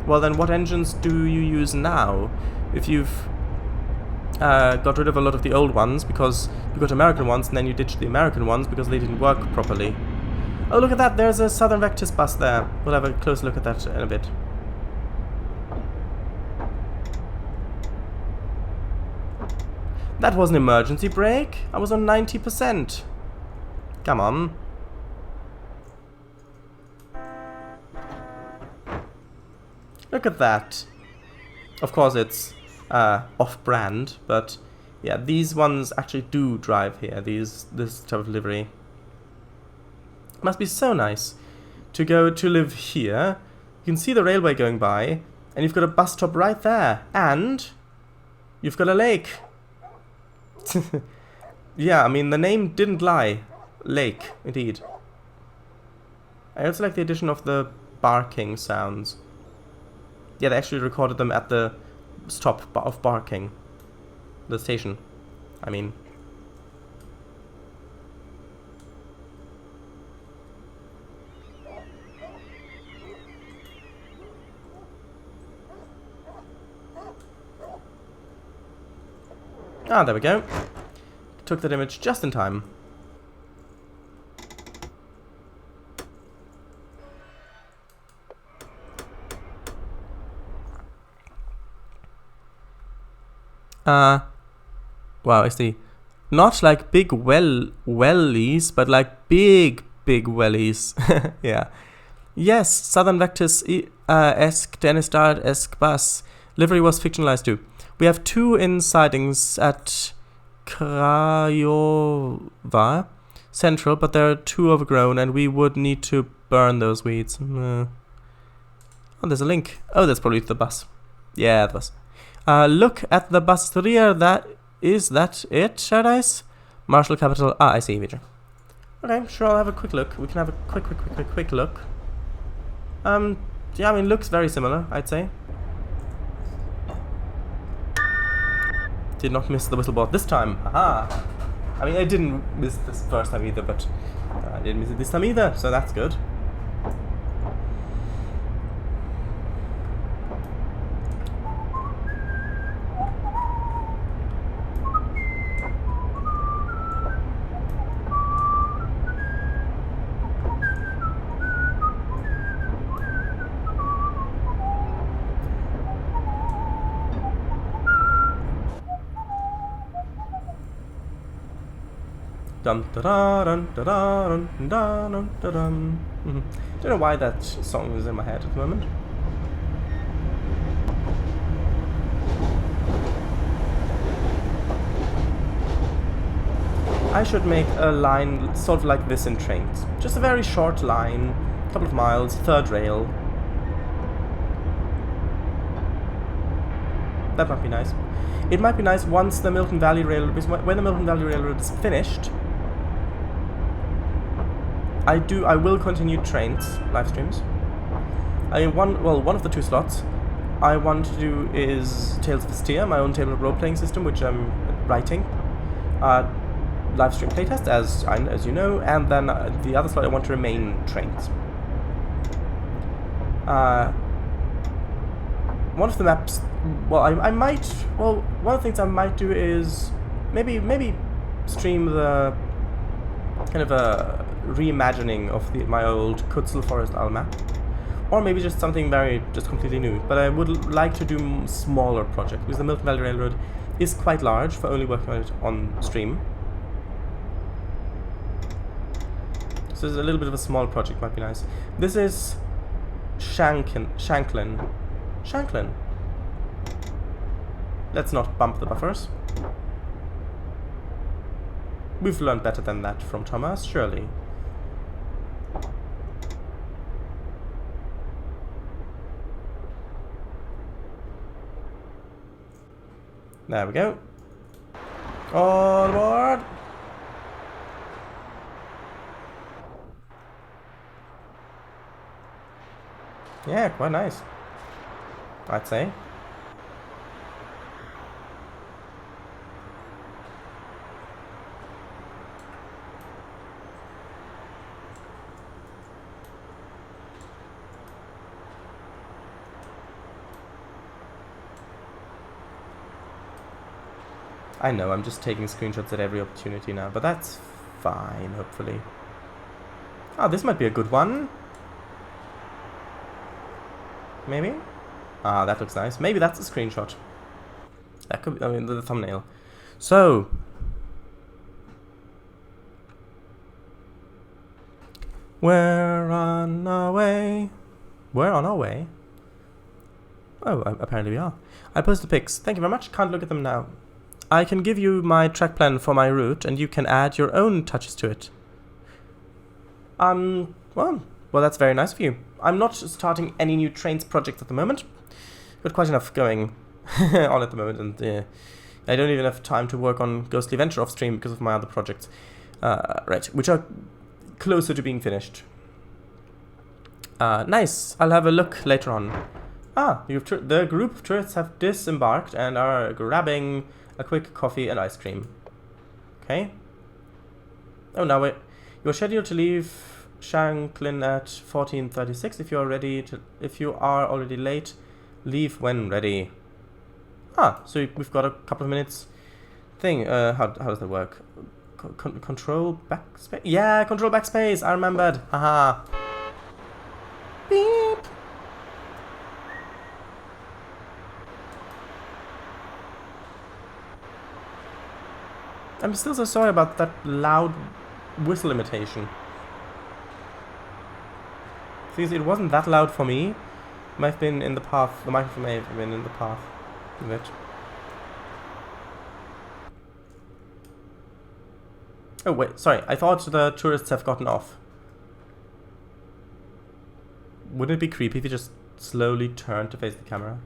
Well then, what engines do you use now? If you've got rid of a lot of the old ones because you got American ones and then you ditched the American ones because they didn't work properly. Oh, look at that, there's a Southern Vectis bus there. We'll have a close look at that in a bit. That was an emergency brake. I was on 90%. Come on. Look at that. Of course it's off-brand, but yeah, these ones actually do drive here, this type of livery. Must be so nice to go to live here. You can see the railway going by, and you've got a bus stop right there, and you've got a lake. Yeah, I mean, the name didn't lie. Lake, indeed. I also like the addition of the barking sounds. Yeah, they actually recorded them at the stop of barking. The station, I mean. Ah, there we go. Took that image just in time. Wow, I see. Not like big wellies, but like big wellies. Yeah. Yes, Southern Vectis-esque, Dennis Dart-esque bus. Livery was fictionalized too. We have 2 in sidings at Craiova Central, but they're too overgrown and we would need to burn those weeds. Oh, there's a link. Oh, that's probably the bus. Yeah, the bus. Look at the bus rear. Is that it, Paradise? Marshall Capital. Ah, I see, Major. Okay, sure, I'll have a quick look. We can have a quick look. Yeah, I mean, looks very similar, I'd say. Did not miss the whistleblower this time. Haha. I mean, I didn't miss this first time either, but I didn't miss it this time either, so that's good. Dun da da dun da da dun da dun da dun. Don't know why that song is in my head at the moment. I should make a line sort of like this in trains. Just a very short line, a couple of miles, third rail. That might be nice. It might be nice once the Milton Valley Railroad, because when the Milton Valley Railroad is finished, I will continue trains live streams. One of the 2 slots I want to do is Tales of Vestia, my own tabletop role-playing system, which I'm writing. Live stream playtest, as you know, and then the other slot I want to remain trains. One of the maps, one of the things I might do is maybe stream the kind of a reimagining of my old Kutzel Forest Isle map, or maybe just something just completely new. But I would like to do smaller projects because the Milton Valley Railroad is quite large for only working on it on stream. So a little bit of a small project might be nice. This is Shanklin. Let's not bump the buffers. We've learned better than that from Thomas, surely. There we go. All aboard! Yeah, quite nice, I'd say. I know, I'm just taking screenshots at every opportunity now, but that's fine, hopefully. Oh, this might be a good one. Maybe? Ah, that looks nice. Maybe that's a screenshot. That could be, I mean, the thumbnail. So. We're on our way. We're on our way. Oh, apparently we are. I posted pics. Thank you very much. Can't look at them now. I can give you my track plan for my route, and you can add your own touches to it. Well, that's very nice of you. I'm not starting any new trains projects at the moment. Got quite enough going on at the moment, and I don't even have time to work on Ghostly Venture off stream because of my other projects, right, which are closer to being finished. Nice. I'll have a look later on. The group of tourists have disembarked and are grabbing a quick coffee and ice cream. Okay. Oh, now you're scheduled to leave Shanklin at 14:36. If you are already late, leave when ready. So we've got a couple of minutes. thing. How does that work? Control backspace? Yeah, control backspace. I remembered. Haha. Beep. I'm still so sorry about that loud whistle imitation. Because it wasn't that loud for me. It might have been in the path. The microphone may have been in the path of it. Oh wait, sorry. I thought the tourists have gotten off. Wouldn't it be creepy if you just slowly turned to face the camera?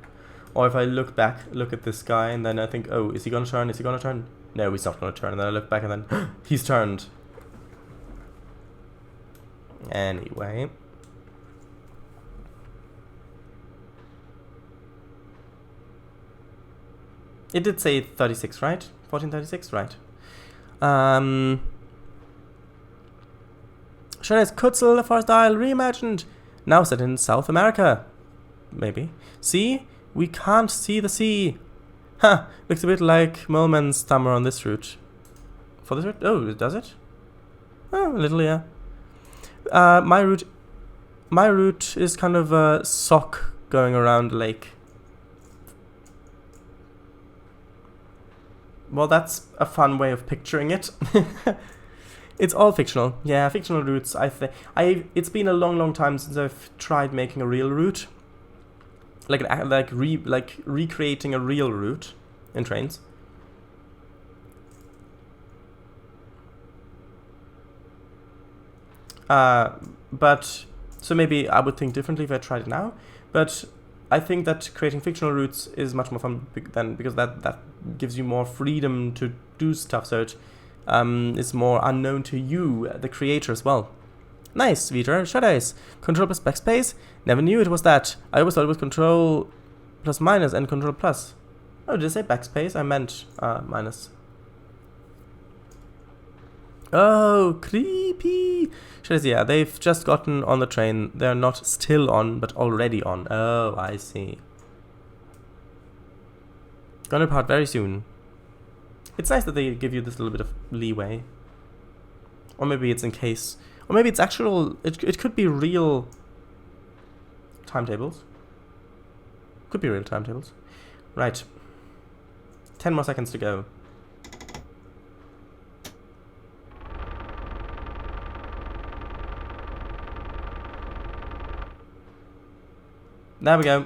Or if I look back, look at this guy, and then I think, oh, is he gonna turn? Is he gonna turn? No, he's not gonna turn. And then I look back, and then he's turned. Anyway. It did say 36, right? 1436, right. Shredder's Kutzel, the Forest Isle, reimagined. Now set in South America. Maybe. See? We can't see the sea. Ha! Looks a bit like Moleman's stammer on this route. For this route? Oh, does it? Oh, a little, yeah. My route is kind of a sock going around a lake. Well, that's a fun way of picturing it. It's all fictional. Yeah, fictional routes. It's been a long time since I've tried making a real route. Like recreating a real route in trains. But so maybe I would think differently if I tried it now. But I think that creating fictional routes is much more fun because that gives you more freedom to do stuff. So it is more unknown to you, the creator, as well. Nice, Viter. Shadows. Control plus backspace? Never knew it was that. I always thought it was control plus minus and control plus. Oh, did I say backspace? I meant minus. Oh, creepy. Shadows, yeah, they've just gotten on the train. They're not still on, but already on. Oh, I see. Gonna depart very soon. It's nice that they give you this little bit of leeway. Or maybe it's in case... Or maybe it's actual... It could be real timetables. Could be real timetables. Right. 10 more seconds to go. There we go.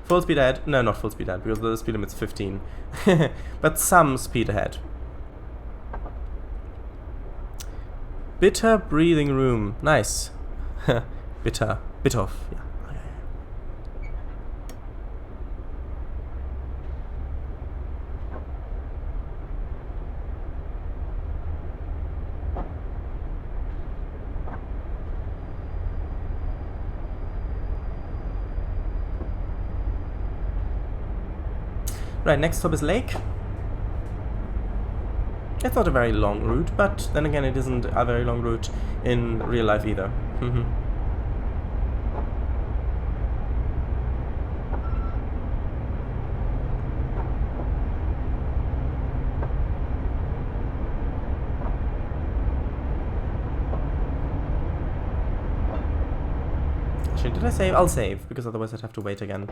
Full speed ahead. No, not full speed ahead, because the speed limit's 15. But some speed ahead. Bitter breathing room. Nice. Bitter. Bit off. Yeah. Right, next stop is Lake. It's not a very long route, but then again it isn't a very long route in real life either. Actually, did I save? I'll save, because otherwise I'd have to wait again.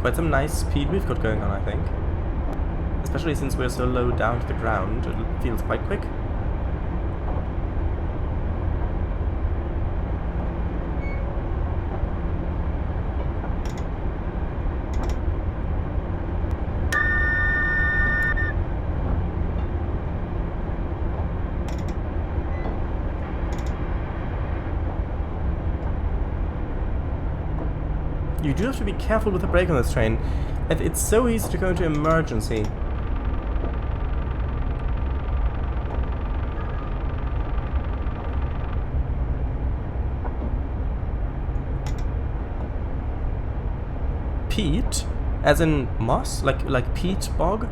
Quite some nice speed we've got going on, I think. Especially since we're so low down to the ground, it feels quite quick. You do have to be careful with the brake on this train. It's so easy to go into emergency. Peat? As in moss? Like peat bog?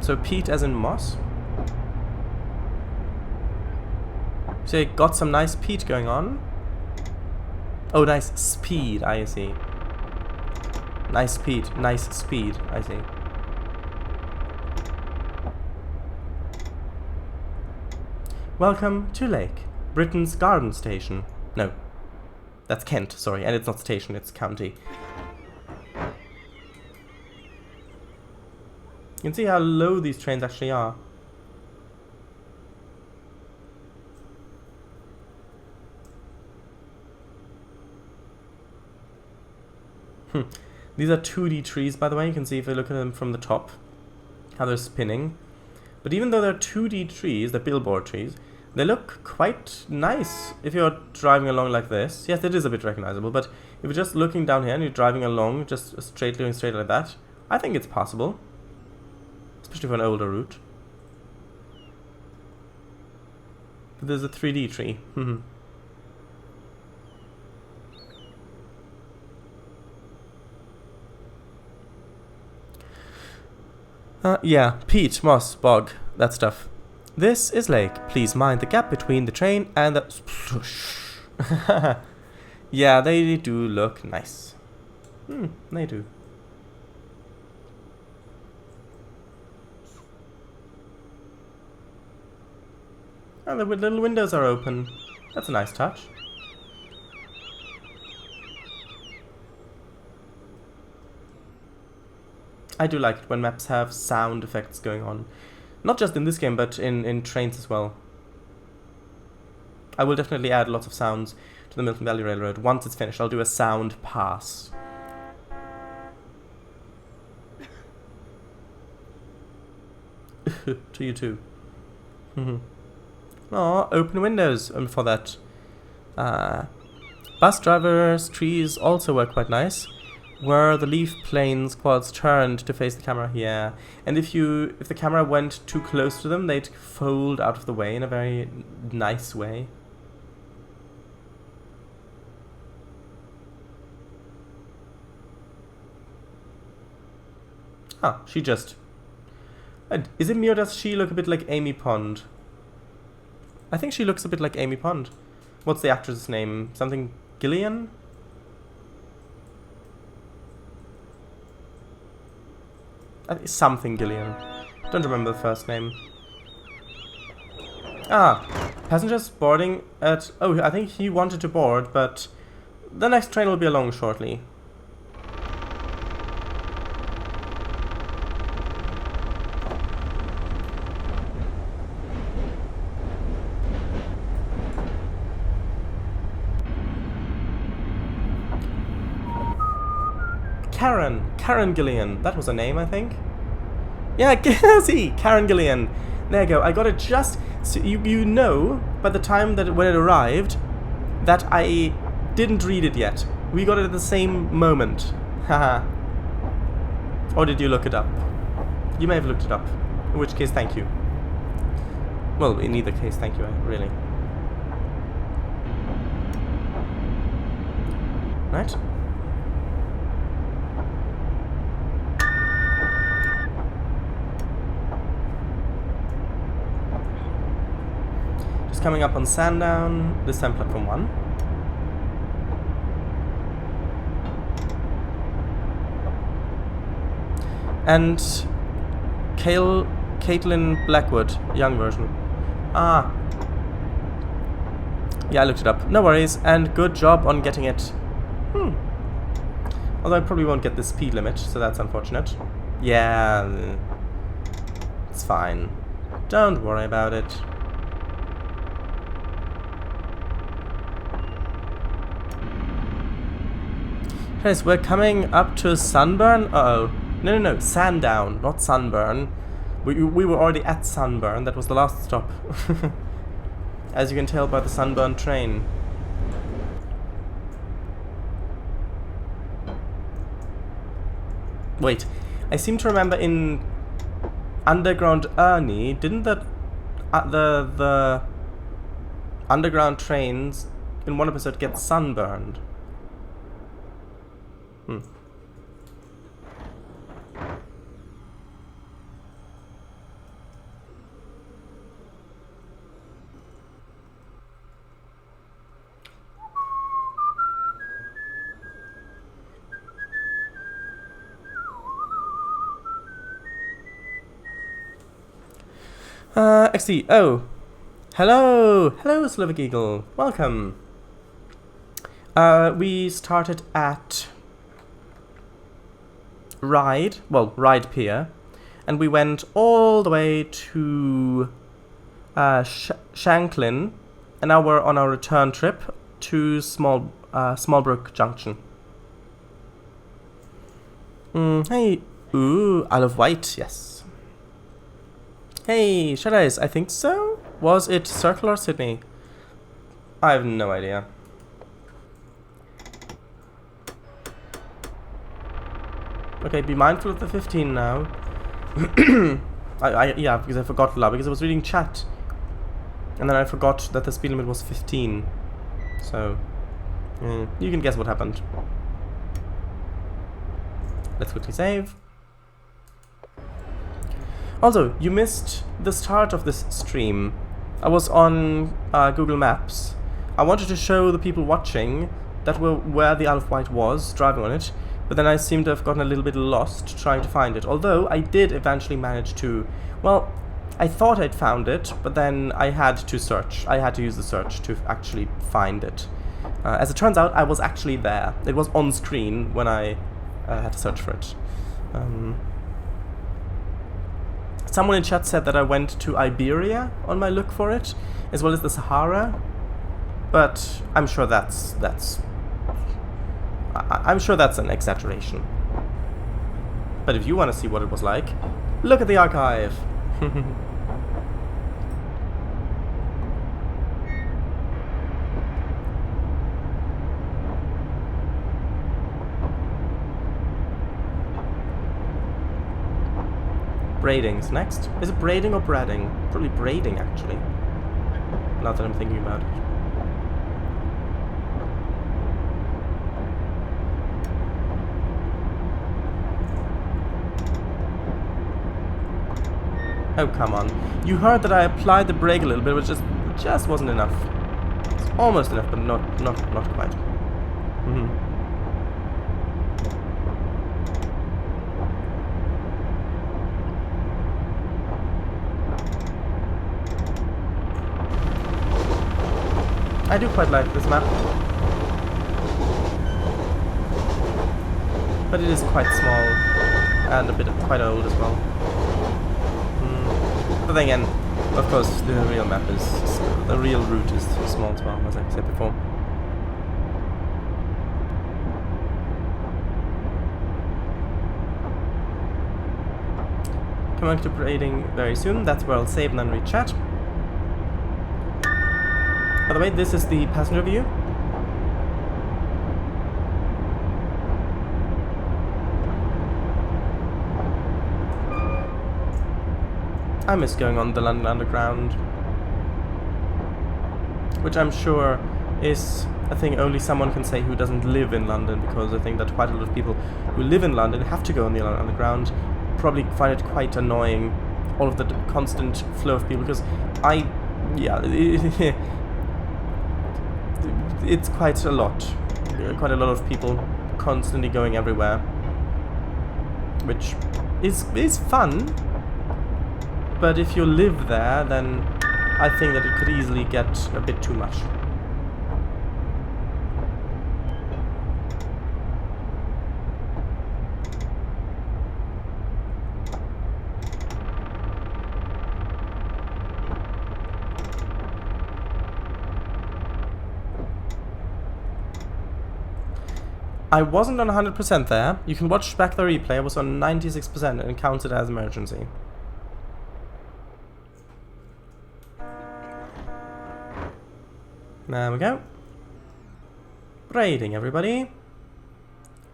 So peat as in moss. So it got some nice peat going on. Oh, nice speed, I see. Nice speed, I see. Welcome to Lake, Britain's garden station. No, that's Kent, sorry, and it's not station, it's county. You can see how low these trains actually are. These are 2D trees, by the way. You can see if you look at them from the top, how they're spinning. But even though they're 2D trees, they're billboard trees, they look quite nice if you're driving along like this. Yes, it is a bit recognizable, but if you're just looking down here and you're driving along, just going straight like that, I think it's possible. Especially for an older route. But there's a 3D tree. Yeah, peat, moss, bog, that stuff. This is Lake. Please mind the gap between the train and the... Yeah, they do look nice. They do. And the little windows are open. That's a nice touch. I do like it when maps have sound effects going on. Not just in this game, but in trains as well. I will definitely add lots of sounds to the Milton Valley Railroad. Once it's finished, I'll do a sound pass. To you too. Oh, open windows for that. Bus drivers' trees also were quite nice. Were the leaf planes quads turned to face the camera? Yeah. And if the camera went too close to them, they'd fold out of the way in a very nice way. Huh, she just... Is it me or does she look a bit like Amy Pond? I think she looks a bit like Amy Pond. What's the actress's name? Something Gillian? Something Gillian. Don't remember the first name. Ah, passengers boarding at... Oh, I think he wanted to board, but the next train will be along shortly. Karen Gillian. That was her name, I think. Yeah, see, Karen Gillian. There you go. I got it just... So you know, by the time that when it arrived, that I didn't read it yet. We got it at the same moment. Haha. Or did you look it up? You may have looked it up. In which case, thank you. Well, in either case, thank you, really. Right? Coming up on Sandown, this time platform 1. And Caitlin Blackwood, young version. Ah. Yeah, I looked it up. No worries, and good job on getting it. Although I probably won't get the speed limit, so that's unfortunate. Yeah. It's fine. Don't worry about it. Guys, we're coming up to Sunburn. Uh-oh. No. Sandown, not Sunburn. We were already at Sunburn. That was the last stop. As you can tell by the Sunburn train. Wait. I seem to remember in Underground Ernie, didn't the underground trains in one episode get sunburned? XD. Oh. Hello! Hello, Slavic Eagle. Welcome. We started at Ryde Pier, and we went all the way to Shanklin, and now we're on our return trip to Smallbrook Junction. Hey. Ooh, Isle of Wight, yes. Hey, Shadows, I think so? Was it Circle or Sydney? I have no idea. Okay, be mindful of the 15 now. Yeah, because I forgot because I was reading chat. And then I forgot that the speed limit was 15. So, you can guess what happened. Let's quickly save. Also, you missed the start of this stream. I was on Google Maps. I wanted to show the people watching that where the Isle of Wight was, driving on it, but then I seem to have gotten a little bit lost trying to find it. Although I did eventually manage to, well, I thought I'd found it, but then I had to search. I had to use the search to actually find it. As it turns out, I was actually there. It was on screen when I had to search for it. Someone in chat said that I went to Iberia on my look for it, as well as the Sahara, but I'm sure I'm sure that's an exaggeration. But if you want to see what it was like, look at the archive. Braiding's next. Is it braiding or bradding? Probably braiding, actually. Now that I'm thinking about it. Oh, come on. You heard that I applied the brake a little bit, but it just wasn't enough. It's almost enough, but not quite. I do quite like this map, but it is quite small and quite old as well. But then again, of course, the real map the real route is small as well, as I said before. Coming to braiding very soon. That's where I'll save and then read chat. By the way, this is the passenger view. I miss going on the London Underground, which I'm sure is a thing only someone can say who doesn't live in London, because I think that quite a lot of people who live in London have to go on the London Underground, probably find it quite annoying, all of the constant flow of people, because it's quite a lot of people constantly going everywhere, which is fun, but if you live there, then I think that it could easily get a bit too much. I wasn't on 100% there. You can watch back the replay. I was on 96% and counted as emergency. There we go. Braiding, everybody.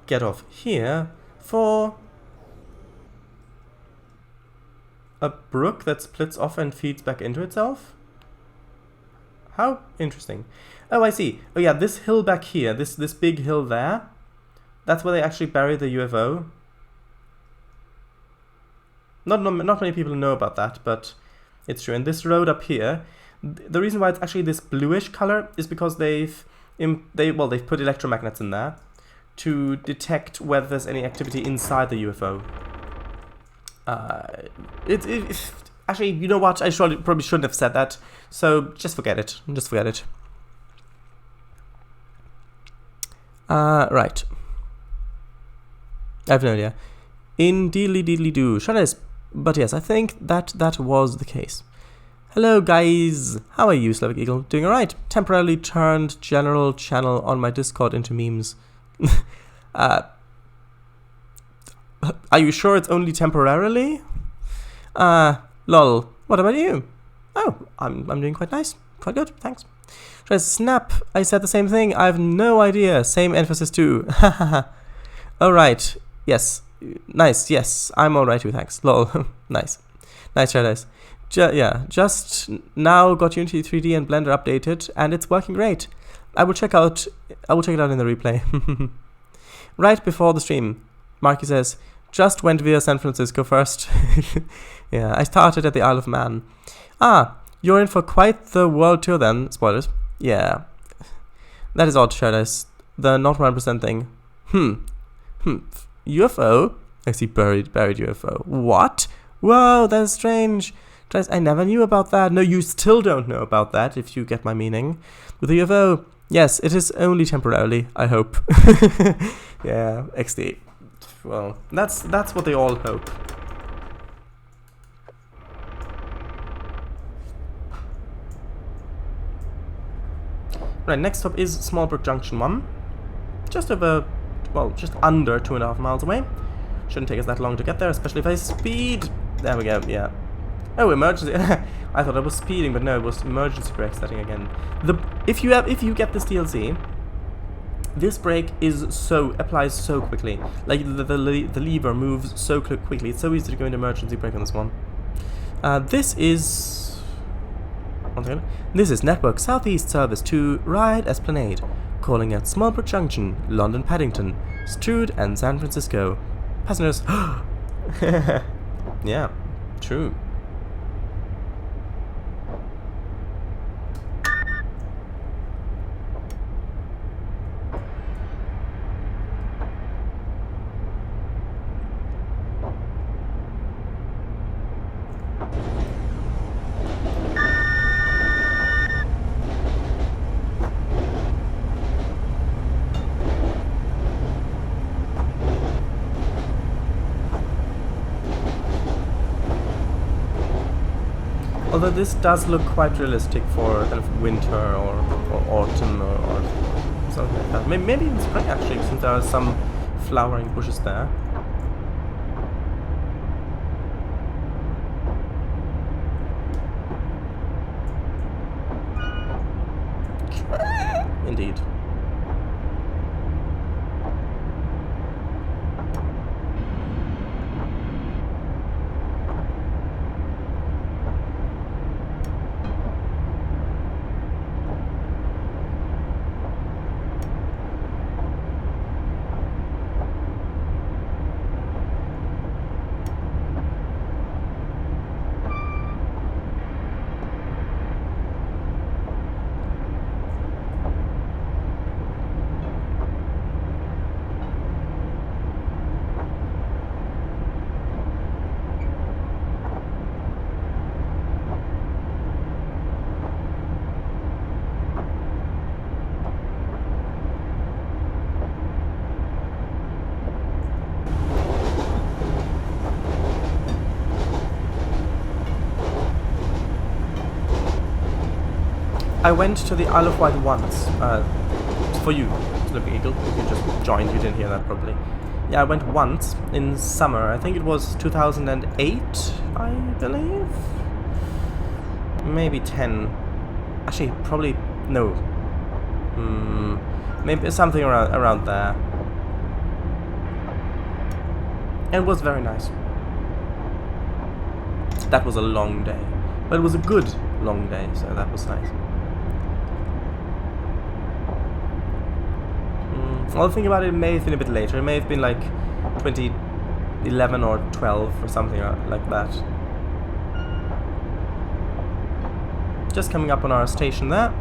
Get off here for a brook that splits off and feeds back into itself. How interesting. Oh, I see. Oh yeah, this hill back here, this big hill there, that's where they actually buried the UFO. Not many people know about that, but it's true. And this road up here, the reason why it's actually this bluish color is because they've put electromagnets in there to detect whether there's any activity inside the UFO. Actually, you know what? I probably shouldn't have said that. So just forget it. Just forget it. Right. I have no idea. Indeedly-deedly-do. But yes, I think that was the case. Hello, guys. How are you, Slavic Eagle? Doing alright. Temporarily turned general channel on my Discord into memes. Are you sure it's only temporarily? Lol. What about you? Oh, I'm doing quite nice. Quite good, thanks. Snap. I said the same thing. I have no idea. Same emphasis too. Alright. Yes. Nice. Yes. I'm alright too, thanks. Lol. Nice. Nice try, guys. Yeah. Just now got Unity 3D and Blender updated, and it's working great. I will check it out in the replay. Right before the stream, Marky says, just went via San Francisco first. Yeah, I started at the Isle of Man. Ah, you're in for quite the world tour then. Spoilers. Yeah. That is odd, Shadows. The not 1% thing. UFO? I see buried UFO. What? Whoa, that's strange. Guys, I never knew about that. No, you still don't know about that, if you get my meaning. With the UFO, yes, it is only temporarily, I hope. Yeah, XD. Well, that's what they all hope. Right, next up is Smallbrook Junction 1. Just under 2.5 miles away. Shouldn't take us that long to get there, especially if I speed. There we go, yeah. Oh, emergency. I thought I was speeding, but no, it was emergency brake setting again. If you get this DLC, this brake applies so quickly. Like the lever moves so quickly. It's so easy to go into emergency brake on this one. This is Network Southeast Service to Ryde Esplanade, calling at Smallbrook Junction, London Paddington, Strood and San Francisco. Passengers. Yeah, true. Although this does look quite realistic for kind of winter or autumn or something like that. Maybe even spring actually, since there are some flowering bushes there. Indeed. I went to the Isle of Wight once. For you, Slavic Eagle, if you just joined, you didn't hear that probably. Yeah, I went once in summer. I think it was 2008, I believe. Maybe 10. Actually, probably no. Maybe something around there. And it was very nice. That was a long day, but it was a good long day, so that was nice. Well, think about it, it may have been a bit later. It may have been like 2011 or 12 or something like that. Just coming up on our station there.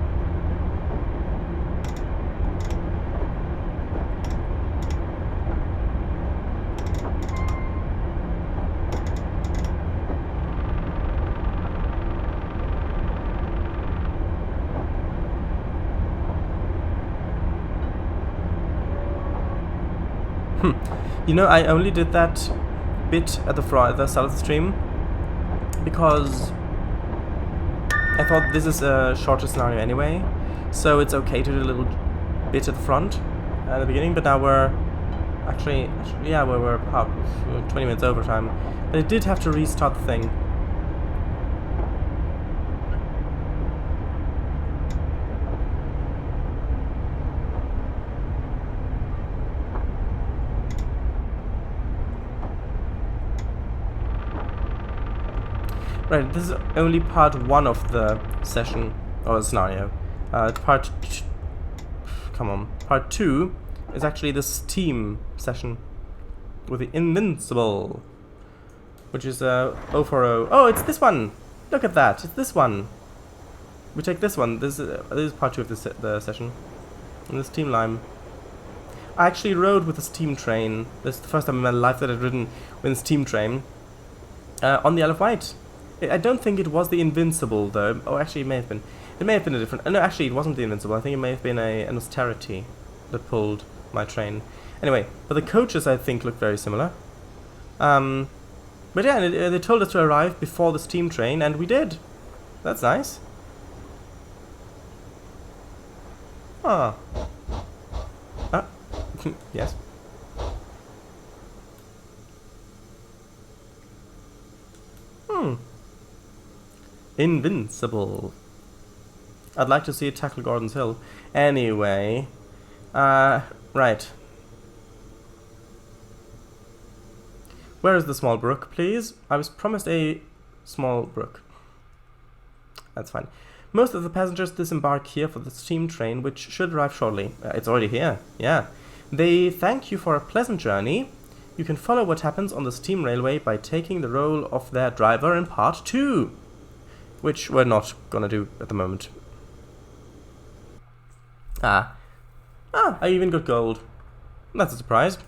You know, I only did that bit at the start of the stream because I thought this is a shorter scenario anyway, so it's okay to do a little bit at the front at the beginning, but now we're actually yeah, we're about 20 minutes over time, but I did have to restart the thing. Right, this is only part 1 of the session, or scenario. Part 2 is actually the Steam session with the Invincible, which is 040. Oh, it's this one! Look at that, it's this one! We take this one, this is part 2 of the session. And the Steam Lime. I actually rode with the Steam Train. This is the first time in my life that I've ridden with a Steam Train. On the Isle of Wight. I don't think it was the Invincible, though. Oh, actually, it may have been. It may have been a different... no, actually, it wasn't the Invincible. I think it may have been an Austerity that pulled my train. Anyway, but the coaches, I think, look very similar. But yeah, they told us to arrive before the Steam Train, and we did. That's nice. Ah. Yes. Invincible. I'd like to see it tackle Gordon's Hill. Anyway. Right. Where is the small brook, please? I was promised a small brook. That's fine. Most of the passengers disembark here for the steam train, which should arrive shortly. It's already here, yeah. They thank you for a pleasant journey. You can follow what happens on the steam railway by taking the role of their driver in part 2. Which we're not gonna do at the moment. I even got gold. That's a surprise.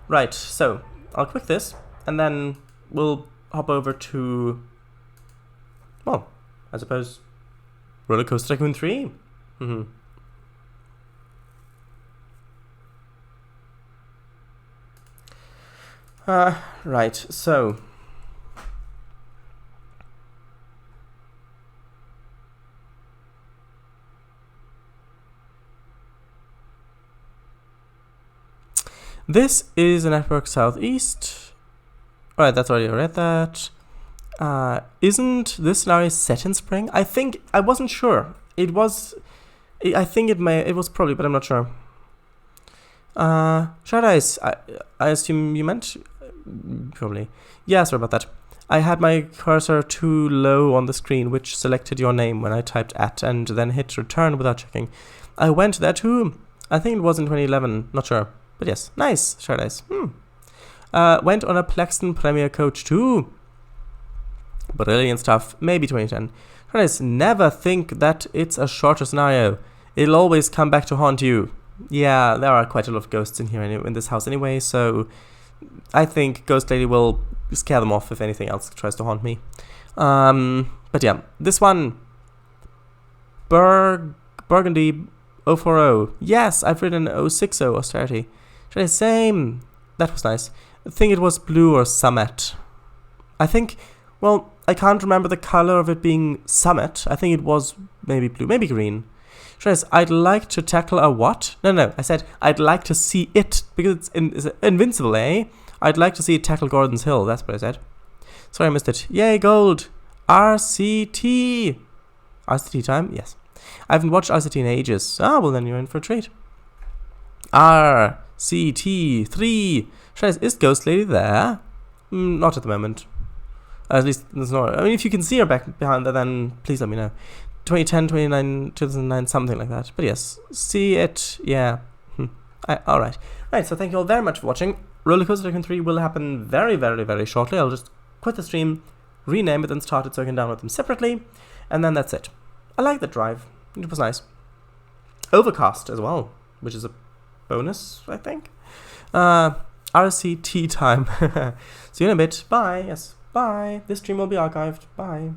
Right, so I'll click this, and then we'll hop over to, well, I suppose, Roller Coaster Tycoon 3. Right, so this is a network southeast. Alright, that's already read that. Isn't this scenario set in spring? I think, I wasn't sure. It was, I think it was probably, but I'm not sure. Shard Ice, I assume you meant? Probably. Yeah, sorry about that. I had my cursor too low on the screen, which selected your name when I typed @ and then hit return without checking. I went there too. I think it was in 2011, not sure. But yes, nice, Shard Ice. Went on a Plexton Premier Coach too. Brilliant stuff. Maybe 2010. Shard Ice, never think that it's a shorter scenario. It'll always come back to haunt you. Yeah, there are quite a lot of ghosts in here in this house anyway, so I think Ghost Lady will scare them off if anything else tries to haunt me. But yeah, this one, Burgundy 040. Yes, I've written 060 Austerity. Same. That was nice. I think it was blue or Summit. I think, well, I can't remember the color of it being Summit. I think it was maybe blue, maybe green. I'd like to tackle a what? No, I said I'd like to see it, because it's invincible, eh? I'd like to see it tackle Gordon's Hill, that's what I said. Sorry, I missed it. Yay, gold! RCT! RCT time? Yes. I haven't watched RCT in ages. Ah, well then you're in for a treat. RCT 3! Is Ghost Lady there? Not at the moment. At least, there's not. I mean, if you can see her back behind there, then please let me know. 2010, 2009, something like that. But yes, see it, yeah. Alright. Right, so thank you all very much for watching. Roller Coaster Tycoon 3 will happen very, very, very shortly. I'll just quit the stream, rename it, and start it so I can download them separately. And then that's it. I like that drive. It was nice. Overcast as well, which is a bonus, I think. RCT time. See you in a bit. Bye. Yes, bye. This stream will be archived. Bye.